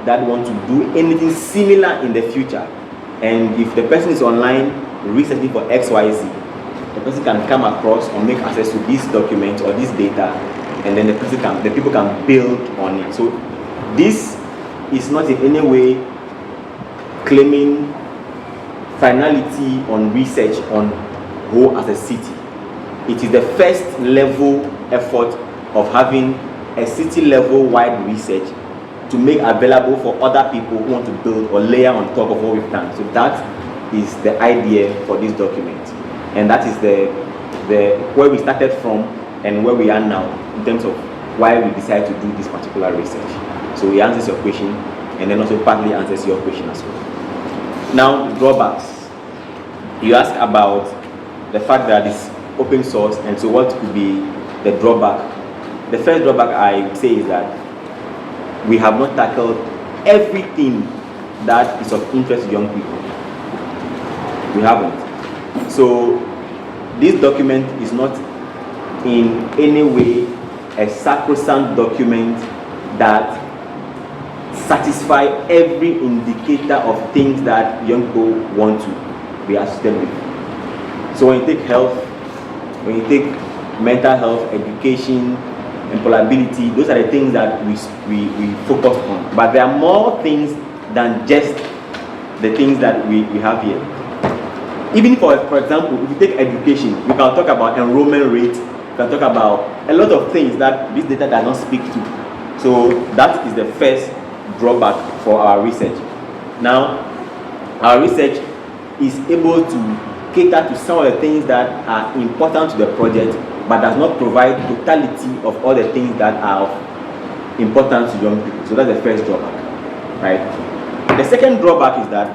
that wants to do anything similar in the future. And if the person is online researching for XYZ, the person can come across or make access to this document or this data, and then the people can build on it. So this is not in any way claiming finality on research on Ho as a city. It is the first level effort of having a city level wide research to make available for other people who want to build or layer on top of what we've done. So that is the idea for this document, and that is the where we started from and where we are now in terms of why we decided to do this particular research. So it answers your question, and then also partly answers your question as well. Now, drawbacks. You ask about the fact that it's open source, and so what could be the drawback? The first drawback I say is that we have not tackled everything that is of interest to young people. We haven't. So this document is not in any way a sacrosanct document that satisfy every indicator of things that young people want to be assisted with. So when you take health, when you take mental health, education, employability, those are the things that we focus on. But there are more things than just the things that we have here. Even for example, if you take education, we can talk about enrollment rate, we can talk about a lot of things that this data does not speak to. So that is the first drawback for our research. Now, our research is able to cater to some of the things that are important to the project, but does not provide totality of all the things that are of importance to young people. So that's the first drawback, right? The second drawback is that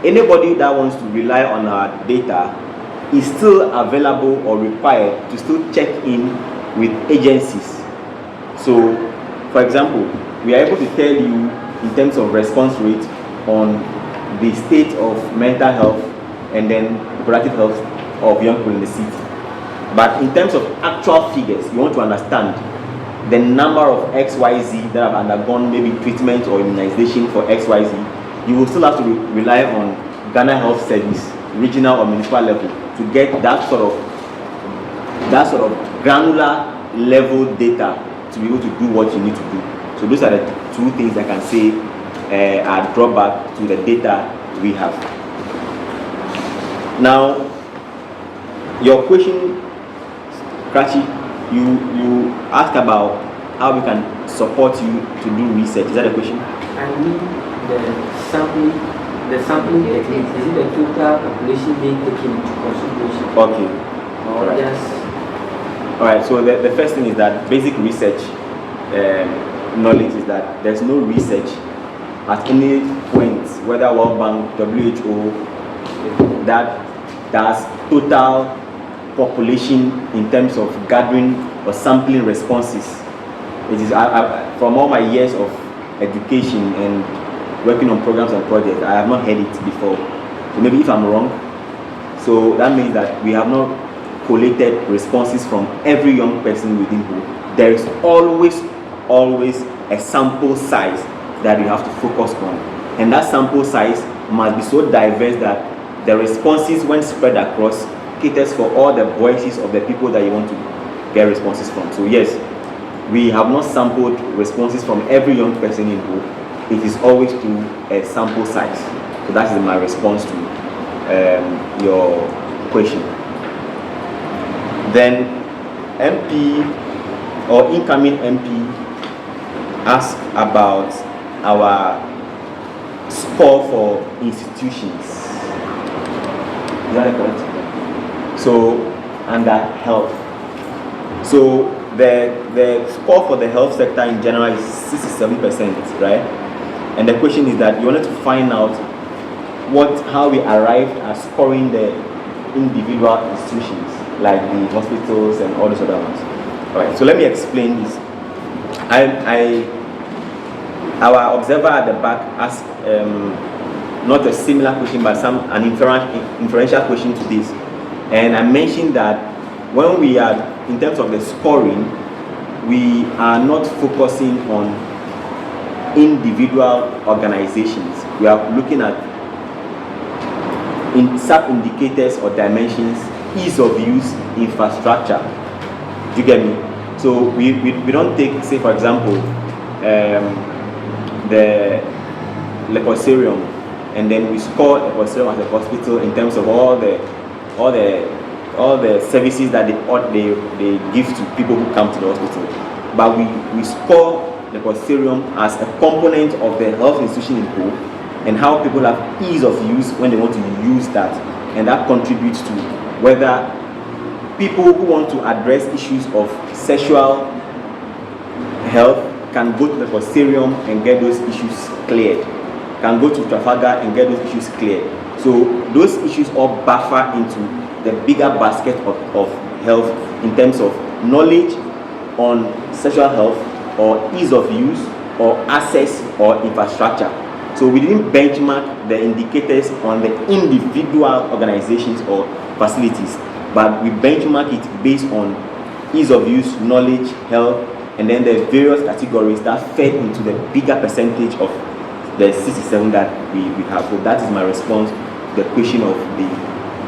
anybody that wants to rely on our data is still available or required to still check in with agencies. So, for example, we are able to tell you in terms of response rate on the state of mental health and then reproductive health of young people in the city. But in terms of actual figures, you want to understand the number of XYZ that have undergone maybe treatment or immunization for XYZ, you will still have to rely on Ghana Health Service, regional or municipal level, to get that sort of granular level data to be able to do what you need to do. So those are the two things I can say are drawback to the data we have. Now, your question, Krachi, you asked about how we can support you to do research. Is that a question? I mean the sampling technique. Is it the total population being taken into consideration? Okay. Or just... All right. So the first thing is that basic research knowledge is that there's no research at any point, whether World Bank, WHO, that does total population in terms of gathering or sampling responses. It is from all my years of education and working on programs and projects. I have not heard it before. So maybe if I'm wrong, so that means that we have not collated responses from every young person within Hope. There is always a sample size that you have to focus on. And that sample size must be so diverse that the responses, when spread across, caters for all the voices of the people that you want to get responses from. So yes, we have not sampled responses from every young person in Hope. It is always through a sample size. So that is my response to your question. Then MP or incoming MP asked about our score for institutions. Is that correct? So under health. So the score for the health sector in general is 67%, right? And the question is that you wanted to find out how we arrived at scoring the individual institutions, like the hospitals and all those other ones. All right, so let me explain this. Our observer at the back asked not a similar question, but an inferential question to this. And I mentioned that when we are, in terms of the scoring, we are not focusing on individual organizations. We are looking at sub-indicators or dimensions, ease of use, infrastructure. Do you get me? So we don't take, say for example, the leprosarium, and then we score leprosarium as a hospital in terms of all the services that they give to people who come to the hospital. But we score leprosarium as a component of the health institution in Hope, and how people have ease of use when they want to use that, and that contributes to whether people who want to address issues of sexual health can go to the Proceedings and get those issues cleared, can go to Trafalgar and get those issues cleared. So those issues all buffer into the bigger basket of health in terms of knowledge on sexual health or ease of use or access or infrastructure. So we didn't benchmark the indicators on the individual organizations or facilities, but we benchmark it based on ease of use, knowledge, health, and then the various categories that fed into the bigger percentage of the 67 that we have. So that is my response to the question of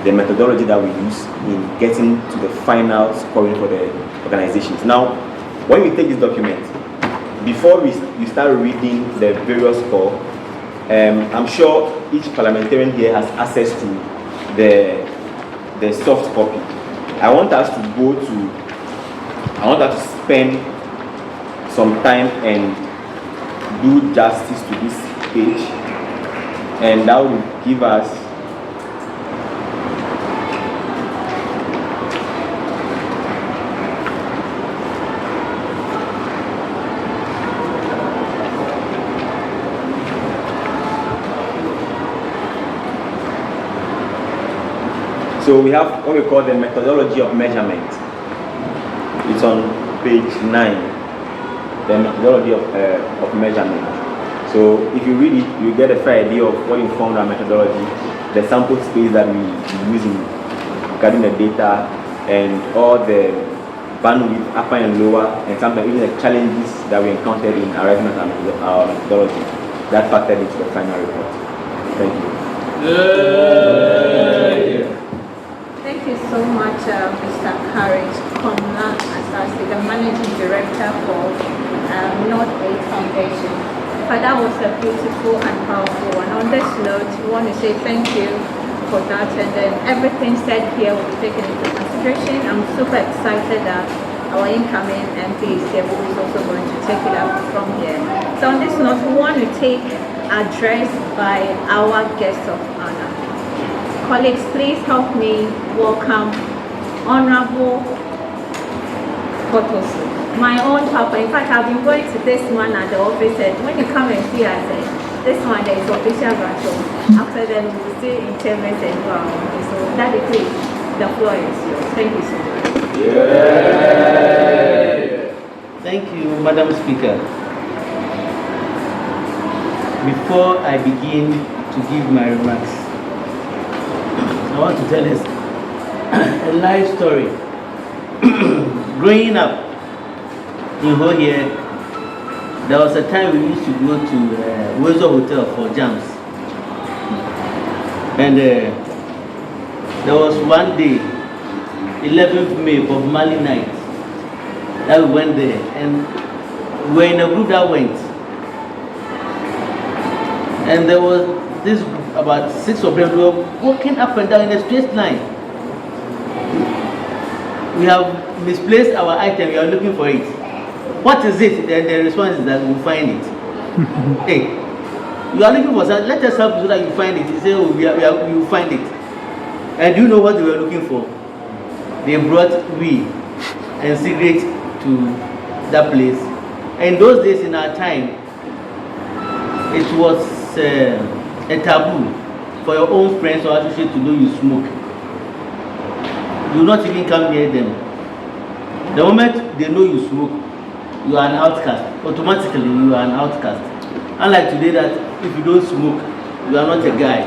the methodology that we use in getting to the final scoring for the organizations. Now, when we take this document, before we start reading the various score, I'm sure each parliamentarian here has access to the soft copy. I want us to spend some time and do justice to this page, and that will give us so we have what we call the methodology of measurement. It's on page 9. The methodology of measurement. So if you read it, you get a fair idea of what informed our methodology, the sample space that we use in gathering the data, and all the bandwidth, upper and lower, and sometimes even the challenges that we encountered in arriving at our methodology that factored into the final report. Thank you. Thank you so much, Mr. Courage Komla Asase, the Managing Director for North 8 Foundation. But that was a beautiful and powerful one. On this note, we want to say thank you for that, and then everything said here will be taken into consideration. I'm super excited that our incoming MP is here, who is also going to take it up from here. So on this note, we want to take address by our guest of honor. Colleagues, please help me welcome Honorable Kpotosu, my own papa. In fact, I've been going to this man at the office, and when you come and see us, this one there is official grant. After then, we will see in 10 minutes and go on. So, Daddy, please, the floor is yours. Thank you so much. Thank you, Madam Speaker. before I begin to give my remarks, I want to tell us a life story. Growing up in Hoye, there was a time we used to go to Wezo Hotel for jams. And there was one day, 11th May, Bob Marley night, that we went there. And we were in a group that went. And there was this about 6 of them who were walking up and down in a straight line. We have misplaced our item, we are looking for it. What is it? Then the response is that we'll find it. Hey, you are looking for something, let us help you so that you find it. He said, oh, we will find it. And do you know what they were looking for? They brought weed and cigarettes to that place. And in those days, in our time, it was a taboo for your own friends or associates to know you smoke. Do not even come near them. The moment they know you smoke, you are an outcast. Automatically, you are an outcast. Unlike today, that if you don't smoke, you are not a guy.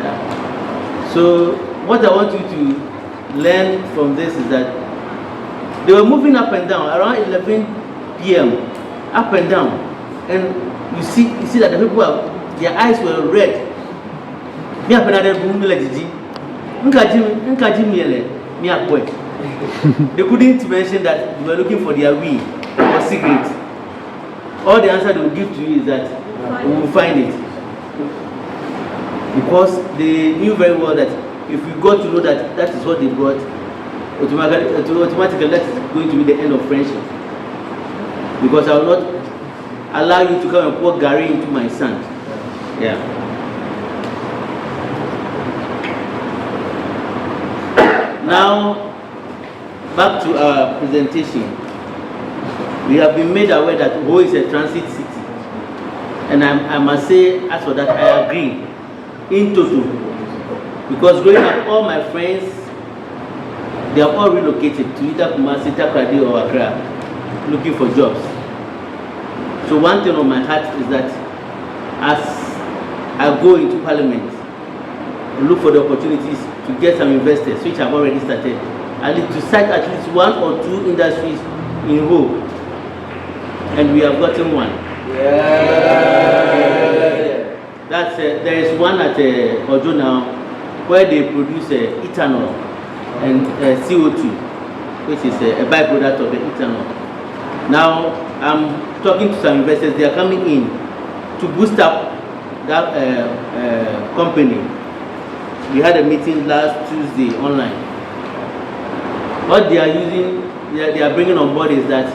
Yeah. So, what I want you to learn from this is that they were moving up and down around 11 p.m. up and down, and you see that the people their eyes were red. They couldn't mention that they were looking for their weed or cigarettes. All the answer they will give to you is that we will find it. Because they knew very well that if we got to know that that is what they brought, automatically that is going to be the end of friendship. Because I will not allow you to come and pour Gary into my sand. Yeah. Now, back to our presentation. We have been made aware that Ho is a transit city. And I must say, as for that, I agree in total. Because growing up, all my friends, they have all relocated to either Kumasi, Takrady, or Accra, looking for jobs. So one thing on my heart is that as I go into Parliament, look for the opportunities to get some investors, which I've already started. I need to cite at least 1 or 2 industries in Ho, and we have gotten one. That's there is one at Ojo now, where they produce ethanol and CO2, which is a byproduct of the ethanol. Now I'm talking to some investors. They are coming in to boost up that company. We had a meeting last Tuesday online. What they are using, they are bringing on board is that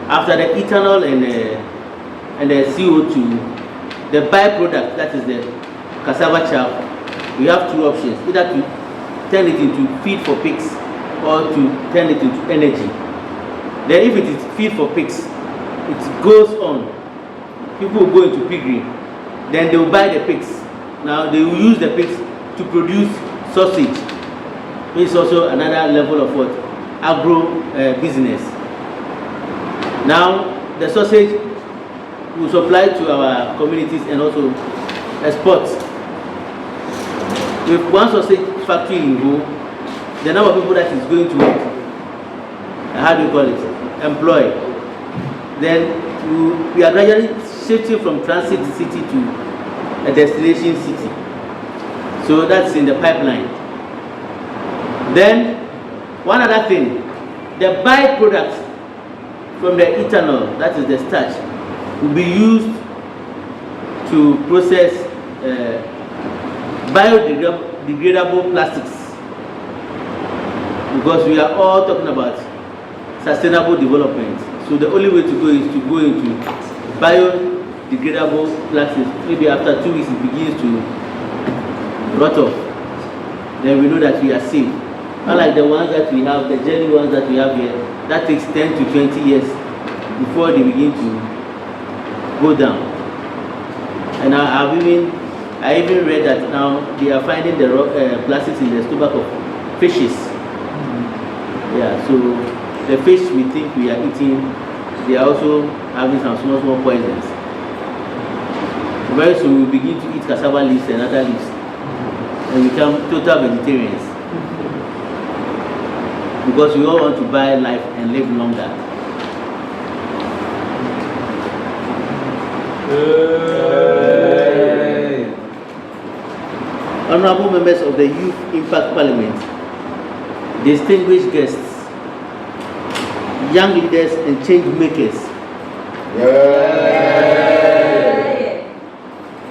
after the ethanol and the CO2, the byproduct, that is the cassava chaff, we have 2 options: either to turn it into feed for pigs or to turn it into energy. Then if it is feed for pigs, it goes on. People will go into piggery. Then they will buy the pigs. Now they will use the pigs to produce sausage, which is also another level of what? Agro business. Now the sausage will supply to our communities and also export. With one sausage factory in Ho, the number of people that is going to work, how do you call it? Employ. Then we are gradually shifting from transit city to a destination city. So that's in the pipeline. Then one other thing, the byproduct from the ethanol, that is the starch, will be used to process biodegradable plastics. Because we are all talking about sustainable development. So the only way to go is to go into biodegradable plastics. Maybe after 2 weeks it begins to rot off. Then we know that we are safe. Unlike the ones that we have, the jelly ones that we have here, that takes 10 to 20 years before they begin to go down. And I even read that now they are finding the plastics in the stomach of fishes. Yeah, so the fish we think we are eating, they are also having some small poisons. Very soon we'll begin to eat cassava leaves and other leaves and become total vegetarians. Because we all want to buy life and live longer. Honorable members of the Youth Impact Parliament, distinguished guests, young leaders and change makers.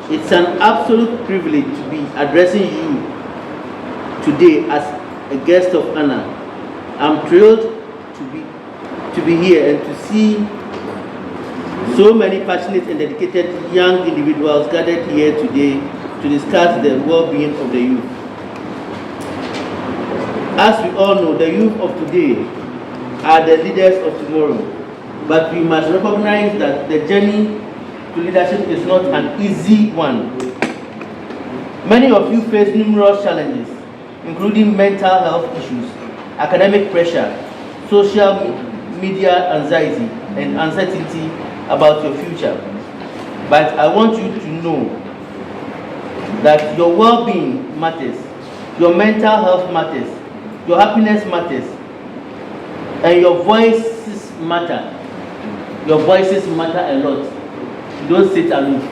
It's an absolute privilege to be addressing you today as a guest of honor. I'm thrilled to be here and to see so many passionate and dedicated young individuals gathered here today to discuss the well-being of the youth. As we all know, the youth of today are the leaders of tomorrow, but we must recognize that the journey to leadership is not an easy one. Many of you face numerous challenges, including mental health issues, academic pressure, social media anxiety, and uncertainty about your future. But I want you to know that your well-being matters, your mental health matters, your happiness matters, and your voices matter. Your voices matter a lot. You don't sit aloof.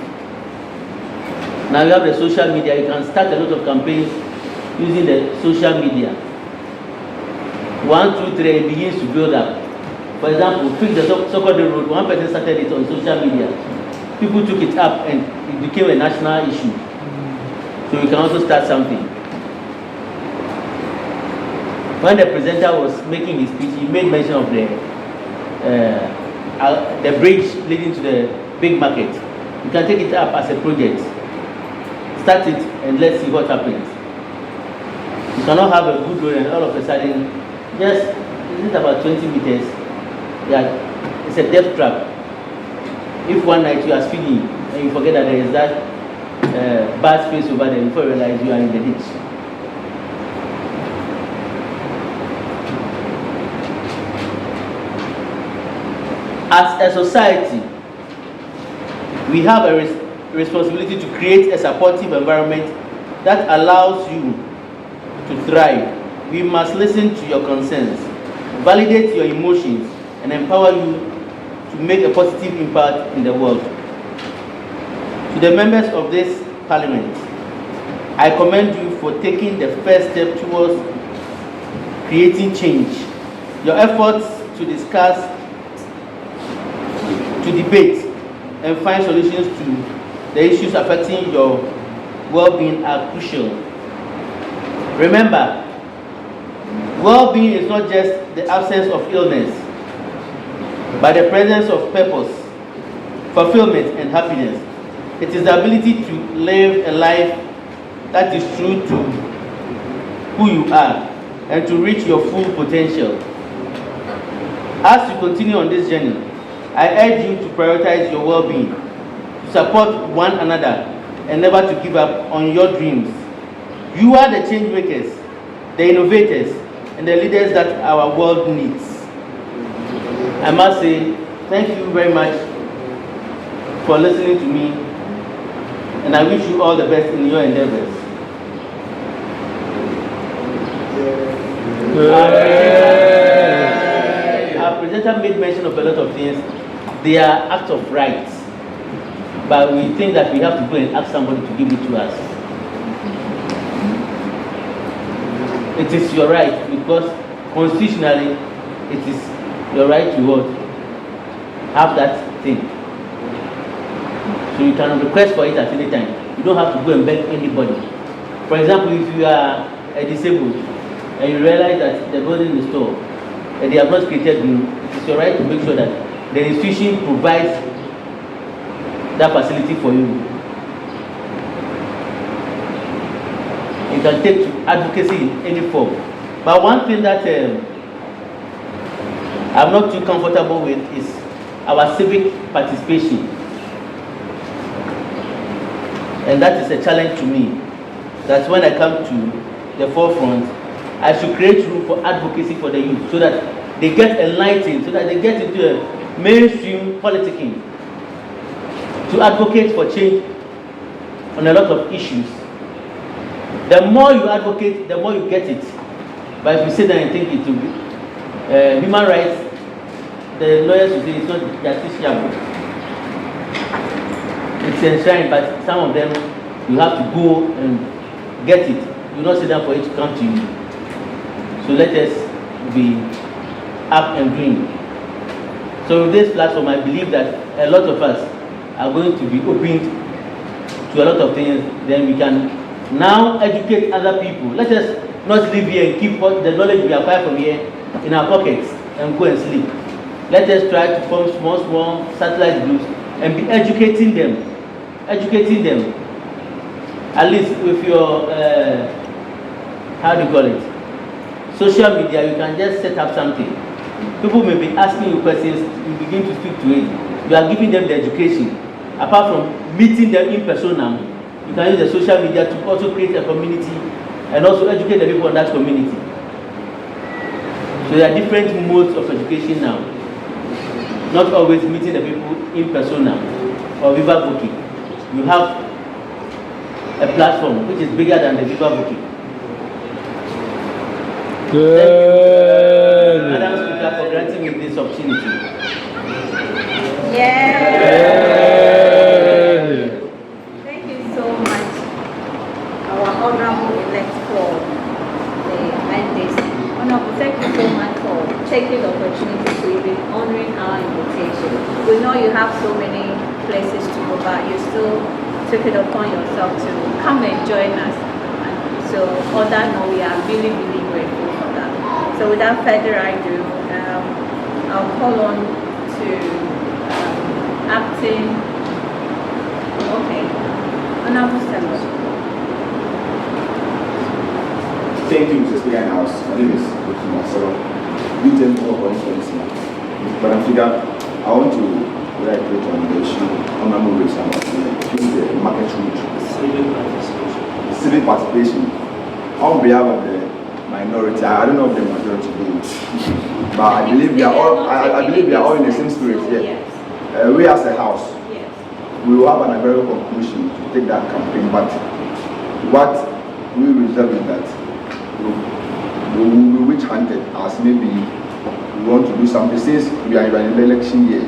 Now you have the social media, you can start a lot of campaigns using the social media. 1, 2, 3, it begins to build up. For example, Pics the Sokoto Road, one person started it on social media. People took it up and it became a national issue. So you can also start something. When the presenter was making his speech, he made mention of the bridge leading to the big market. You can take it up as a project. Start it and let's see what happens. You cannot have a good road and all of a sudden, just is it about 20 meters? Yeah, it's a death trap. If one night you are speeding and you forget that there is that bad space over there, before you realize you are in the ditch. As a society, we have a responsibility to create a supportive environment that allows you to thrive. We must listen to your concerns, validate your emotions, and empower you to make a positive impact in the world. To the members of this Parliament, I commend you for taking the first step towards creating change. Your efforts to discuss, to debate, and find solutions to the issues affecting your well-being are crucial. Remember, well-being is not just the absence of illness, but the presence of purpose, fulfillment, and happiness. It is the ability to live a life that is true to who you are and to reach your full potential. As you continue on this journey, I urge you to prioritize your well-being, to support one another, and never to give up on your dreams. You are the change makers, the innovators, and the leaders that our world needs. I must say thank you very much for listening to me, and I wish you all the best in your endeavors. Our presenter made mention of a lot of things. They are acts of rights, but we think that we have to go and ask somebody to give it to us. It is your right, because constitutionally it is your right to vote. Have that thing. So you can request for it at any time. You don't have to go and beg anybody. For example, if you are disabled and you realize that the building is tall and they have not created room, it is your right to make sure that the institution provides that facility for you. You can take to advocacy in any form. But one thing that I'm not too comfortable with is our civic participation. And that is a challenge to me. That's when I come to the forefront. I should create room for advocacy for the youth so that they get enlightened, so that they get into a mainstream politicking, to advocate for change on a lot of issues. The more you advocate, the more you get it. But if you sit there and think it will be human rights, the lawyers will say it's not justiciable. It's enshrined, but some of them you have to go and get it. You not sit down for it to come to you. So let us be up and doing. So with this platform, I believe that a lot of us are going to be open to a lot of things. Then we can now educate other people. Let us not live here and keep the knowledge we acquire from here in our pockets and go and sleep. Let us try to form small satellite groups and be educating them. At least with your, how do you call it? Social media, you can just set up something. People may be asking you questions, you begin to speak to it. You are giving them the education. Apart from meeting them in persona, you can use the social media to also create a community and also educate the people in that community. So there are different modes of education now. Not always meeting the people in persona or viva voce. You have a platform which is bigger than the viva voce. Good. Madam Speaker, for granting me this opportunity. Thank you so much, our honorable elect for the mandate. Honorable, thank you so much for taking the opportunity to even honoring our invitation. We know you have so many places to go, but you still took it upon yourself to come and join us. And so on that note, we are really, really grateful for that. So without further ado, I'll call on to acting. Okay, Honorable Senator. Thank you, Mr. Speaker in House. My name is Municipal. Youth MPP for Constituency. Madam Speaker, I want to reiterate on the issue on my move about the market route. Civic participation. On behalf of the minority, I don't know if the majority do, but I believe we are all. I believe we are all in the same spirit here. Yes. We as a house, yes, we will have an very conclusion to take that campaign. But what we reserve is that we will be witch-hunted as maybe we want to do something since we are in an election year.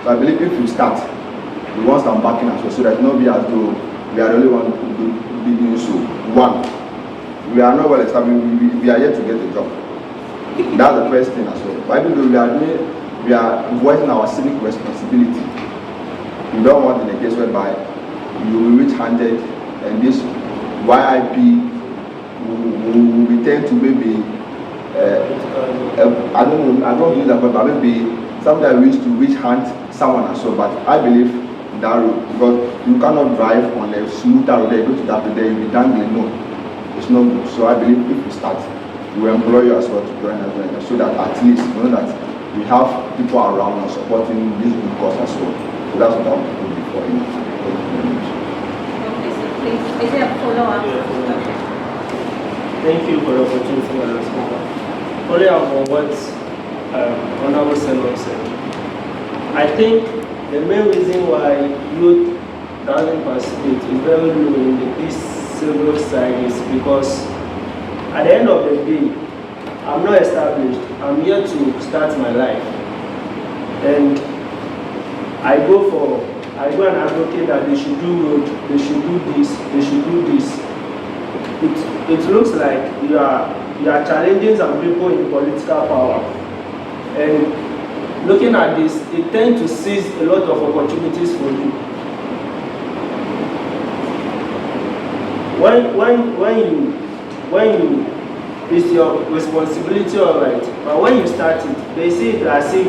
So I believe if we start, we want some backing as well, so that not be as though we are the only one who be doing so. One, we are not well established. We are yet to get a job. That's the first thing as well. But even though we are voicing our civic responsibility. We don't want in a case whereby you will be witch-hunted and this YIP will be tend to maybe I don't use that word, but maybe sometimes we used to witch-hunt someone as well. But I believe that road, because you cannot drive on a smoother road. You go to that road, there you'll be dangling. No, it's not good. So I believe if we start, we will employ you as well to join us, so that at least you know that we have people around us supporting this good cause as well. So that's what I want to do before you. Thank you very much. Okay, so please, is there a follow-up? Thank you for the opportunity, Madam Speaker. Only on what Honorable Senator said. I think the main reason why youth doesn't participate is very low in this civil side is because at the end of the day, I'm not established. I'm here to start my life. And I go and advocate that they should do road, they should do this, they should do this. It looks like you are challenging some people in political power. And looking at this, it tends to seize a lot of opportunities for you. When you it's your responsibility, all right. But when you start it, they see it as if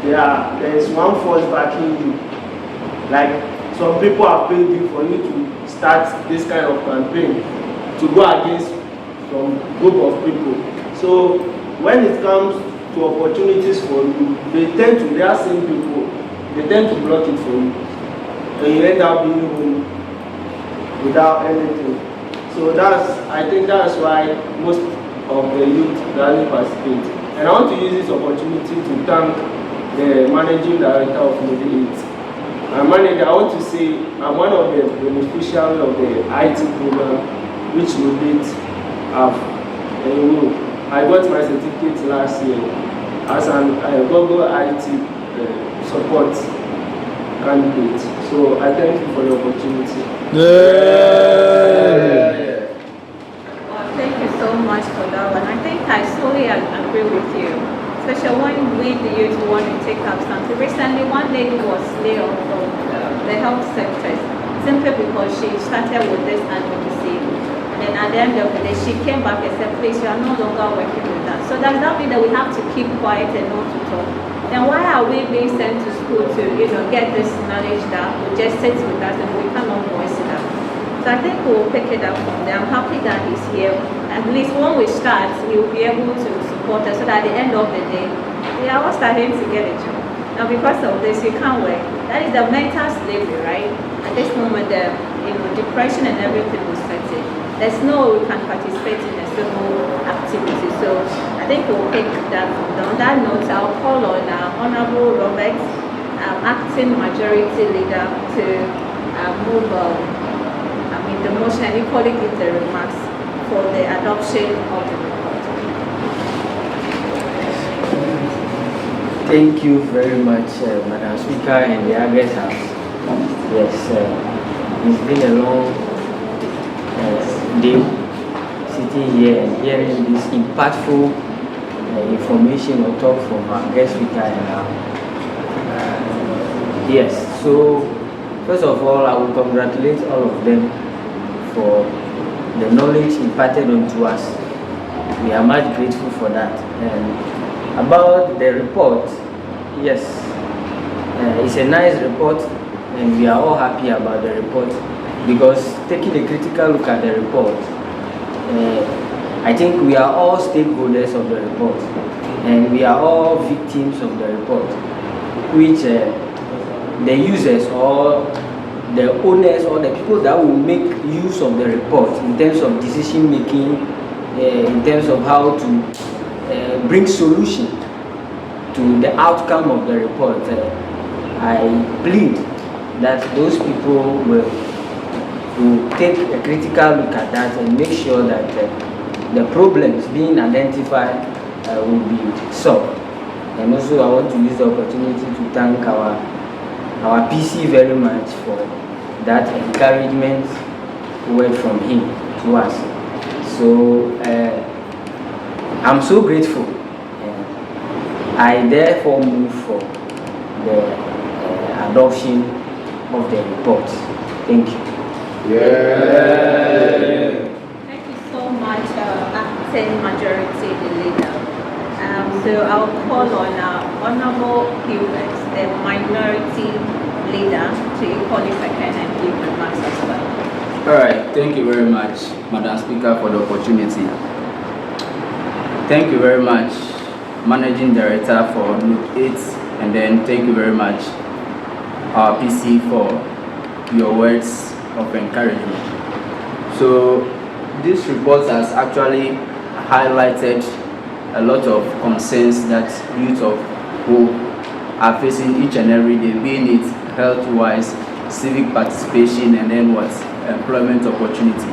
there is one force backing you. Like some people have paid you for you to start this kind of campaign to go against some group of people. So when it comes to opportunities for you, they are same people, they tend to block it for you. And you end up being home without anything. So I think that's why most of the youth rarely participate. And I want to use this opportunity to thank the Managing Director of Modi 8, My manager, I want to say I'm one of the beneficiaries of the IT program, which we did have. I got my certificate last year as an Google IT support candidate. So I thank you for the opportunity. Thank you so much for that one. I think I solely agree with you, especially when we the youth want to take up something. Recently, one lady was laid off from the health sector simply because she started with this advocacy. And then at the end of the day, she came back and said, please, you are no longer working with us. So does that mean that we have to keep quiet and not to talk? Then why are we being sent to school to, get this knowledge that will just sit with us and we cannot voice it out? So I think we'll pick it up from there. I'm happy that he's here. At least when we start, he'll be able to support us so that at the end of the day, we are all starting to get a job. Now because of this, you can't work. That is the mental slavery, right? At this moment, depression and everything will set in. There's no way we can participate in a civil activity. So I think we'll pick that from there. On that note, I'll call on Honorable Robert, acting majority leader, to move the motion and equally give the remarks for the adoption of the report. Thank you very much, Madam Speaker and the August House. Yes, it's been a long day sitting here and hearing this impactful information or talk from our guest speaker. Yes, so first of all, I will congratulate all of them for the knowledge imparted onto us. We are much grateful for that. And about the report, yes, it's a nice report and we are all happy about the report, because taking a critical look at the report, I think we are all stakeholders of the report and we are all victims of the report, which the users or the owners or the people that will make use of the report in terms of decision making, in terms of how to bring solution to the outcome of the report. I plead that those people will take a critical look at that and make sure that the problems being identified will be solved. And also I want to use the opportunity to thank our PC very much for that encouragement word from him to us. So I'm so grateful. I therefore move for the adoption of the report. Thank you. Thank you so much, acting majority leader. So I'll call on Honorable Hubert, the minority leader, to equally second and give remarks as well. All right, thank you very much, Madam Speaker, for the opportunity. Thank you very much, Managing Director, for Note 8, and then thank you very much, our PC, for your words of encouragement. So this report has actually highlighted a lot of concerns that youth of who are facing each and every day, being it health-wise, civic participation, and then what, employment opportunity.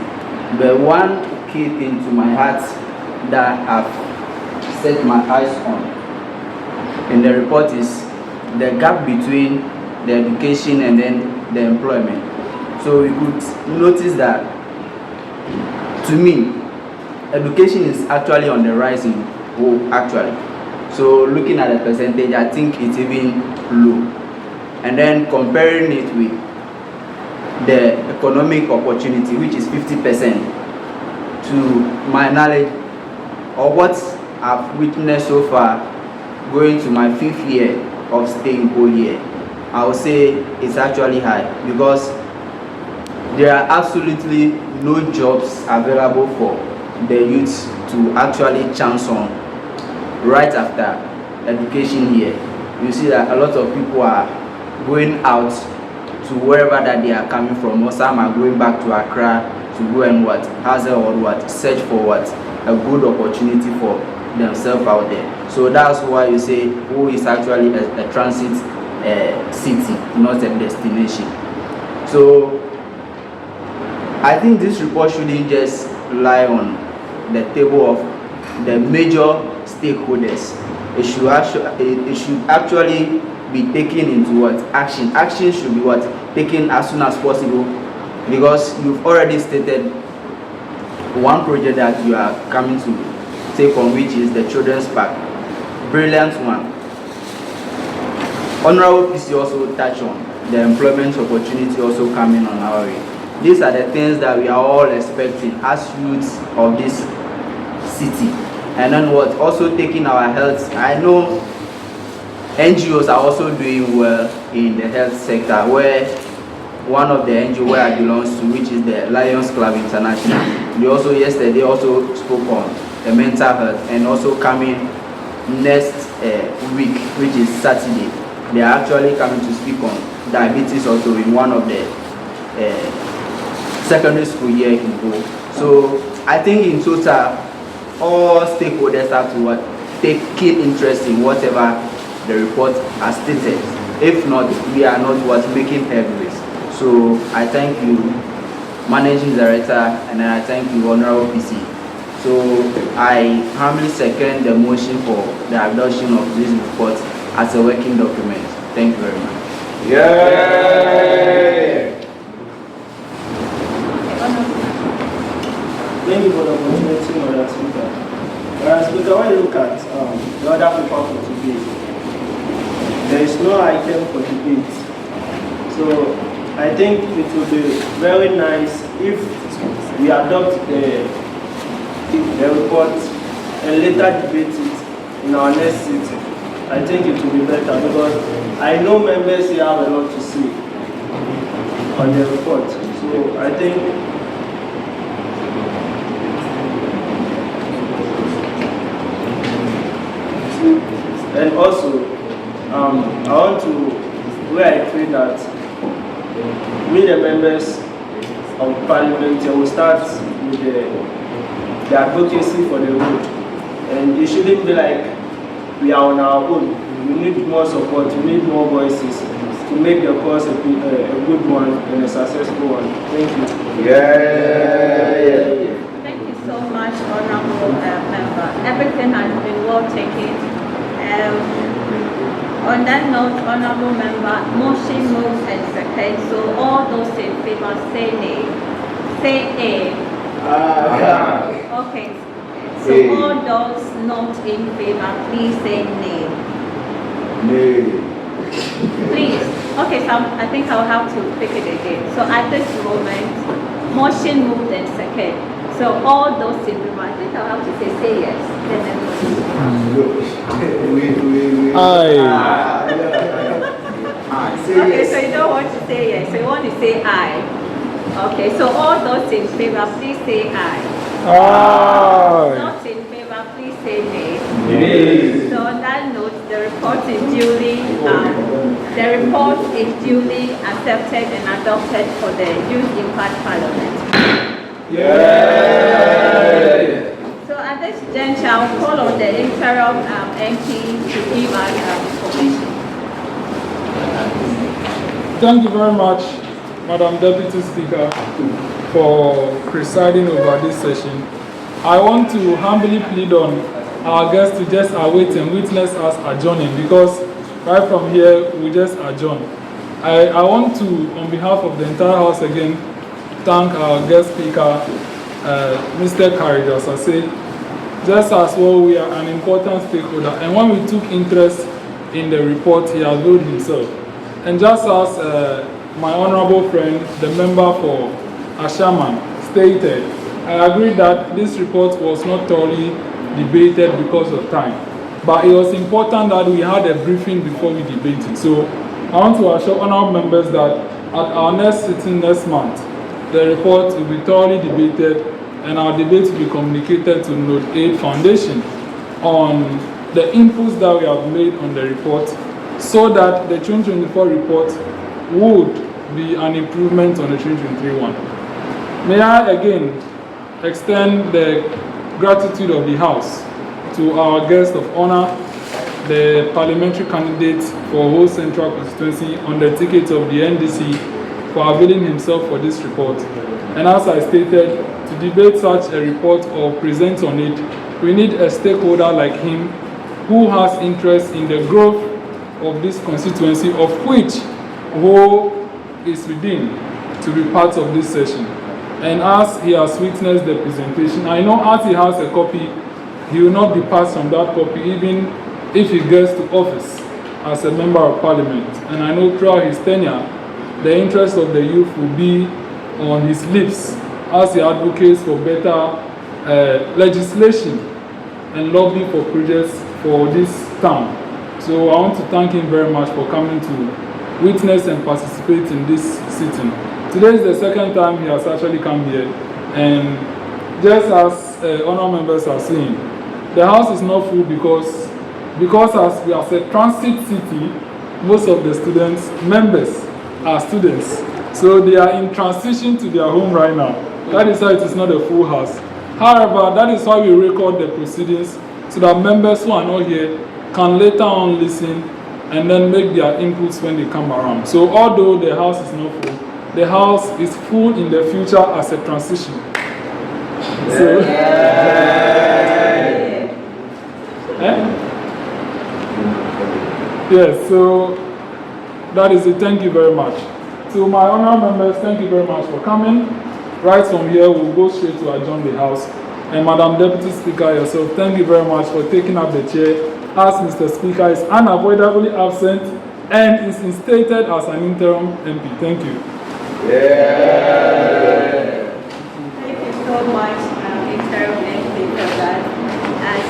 But one key thing to my heart that I've set my eyes on in the report is the gap between the education and then the employment. So we could notice that, to me, education is actually on the rising whole, actually. So looking at the percentage, I think it's even low. And then comparing it with the economic opportunity, which is 50%, to my knowledge, or what I've witnessed so far, going to my 5th year of staying whole year, I would say it's actually high, because there are absolutely no jobs available for the youths to actually chance on right after education here. You see that a lot of people are going out to wherever that they are coming from, or some are going back to Accra to go and what, hustle or what, search for what, a good opportunity for themselves out there. So that's why you say who is actually a transit city, not a destination. So I think this report shouldn't just lie on the table of the major stakeholders. It should actually be taken into what? Action. Action should be what? Taken as soon as possible, because you've already stated one project that you are coming to take on, which is the children's park. Brilliant one. Honorable PC also touched on the employment opportunity also coming on our way. These are the things that we are all expecting as youths of this city. And then what? Also taking our health. I know NGOs are also doing well in the health sector, where one of the NGOs where I belong to, which is the Lions Club International, they also yesterday also spoke on the mental health, and also coming next week, which is Saturday, they are actually coming to speak on diabetes also in one of the secondary school here in Go. So I think in total, all stakeholders have to take keen interest in whatever the report has stated. If not, we are not making headways. So I thank you, Managing Director, and I thank you, Honorable PC. So I humbly second the motion for the adoption of this report as a working document. Thank you very much. Yeah. Thank you for the opportunity, Madam Speaker. Madam Speaker, when you look at the other paper for today, there is no item for debate. So I think it would be very nice if we adopt the report and later debate it in our next sitting. I think it will be better, because I know members here have a lot to say on the report. So I think and also I want to reiterate that we, the members of Parliament, will start with the advocacy for the road, and it shouldn't be like we are on our own. We need more support, we need more voices to make the cause a good one and a successful one. Thank you. Yeah. Thank you so much, Honorable Member. Everything has been well taken. On that note, Honorable Member, motion moves and second. So all those in favor say nay. Say A. Okay. So all those not in favor, please say nay. Nay. Please. Okay, so I think I'll have to pick it again. So at this moment, motion moved and second. So all those in favor, I think I'll have to say yes. Then Aye. Okay, so you don't want to say yes, so you want to say aye. Okay, so all those in favor, please say aye. Aye. Not in favor, please say nay. Nay. So on that note, the report is duly accepted and adopted for the Youth Impact Parliament. Yeah. So at this juncture, I'll call on the interim MP to give us information. Thank you very much, Madam Deputy Speaker, for presiding over this session. I want to humbly plead on our guests to just await and witness us adjourning, because right from here, we just adjourn. I want to, on behalf of the entire House again, thank our guest speaker, Mr. Asase. Just as well, we are an important stakeholder, and when we took interest in the report, he availed himself. And just as my honorable friend, the member for Ashaman, stated, I agree that this report was not thoroughly debated because of time, but it was important that we had a briefing before we debated. So I want to assure honorable members that at our next sitting next month, the report will be thoroughly debated, and our debate will be communicated to Node 8 Foundation on the inputs that we have made on the report, so that the 2024 report would be an improvement on the 2023 one. May I again extend the gratitude of the House to our guest of honor, the parliamentary candidate for whole central constituency on the ticket of the NDC, for availing himself for this report. And as I stated, to debate such a report or present on it, we need a stakeholder like him who has interest in the growth of this constituency, of which Wo is within, to be part of this session. And as he has witnessed the presentation, I know as he has a copy, he will not depart from that copy even if he gets to office as a member of parliament. And I know throughout his tenure, the interest of the youth will be on his lips as he advocates for better legislation and lobby for projects for this town. So I want to thank him very much for coming to witness and participate in this sitting. Today is the second time he has actually come here, and just as honor members are saying, the house is not full because as we are a transit city, most of the students, members are students. So they are in transition to their home right now. That is why it is not a full house. However, that is why we record the proceedings so that members who are not here can later on listen and then make their inputs when they come around. So although the house is not full, the house is full in the future as a transition. So, yes, so that is it. Thank you very much. To my honor members, thank you very much for coming. Right from here, we'll go straight to adjourn the house. And Madam Deputy Speaker yourself, thank you very much for taking up the chair, as Mr. Speaker is unavoidably absent and is instated as an interim MP. Thank you. Thank you so much, interim MP, for that.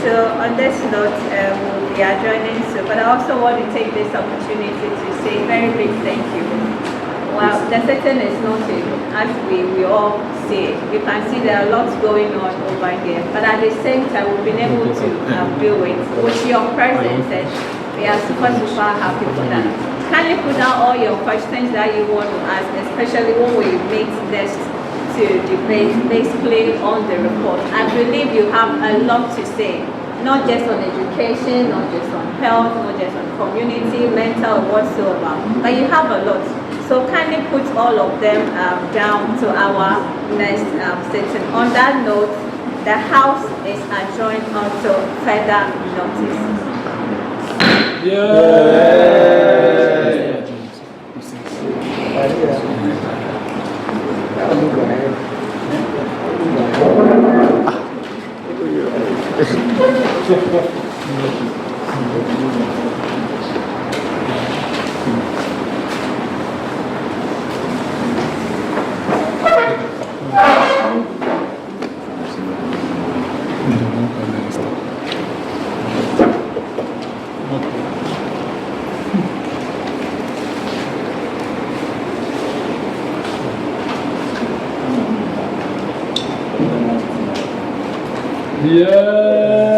So on this note, we'll be adjourning soon, but I also want to take this opportunity to say a very big thank you. Well, the setting is not in, as we all see. You can see there are lots going on over here, but at the same time, we've been able to deal with your presence, and we are super happy for that. Kindly put down all your questions that you want to ask, especially when we meet next to debate basically on the report. I believe you have a lot to say, not just on education, not just on health, not just on community, mental, whatsoever, but you have a lot. So kindly put all of them down to our next session. On that note, the House is adjourned until further notice. Yeah.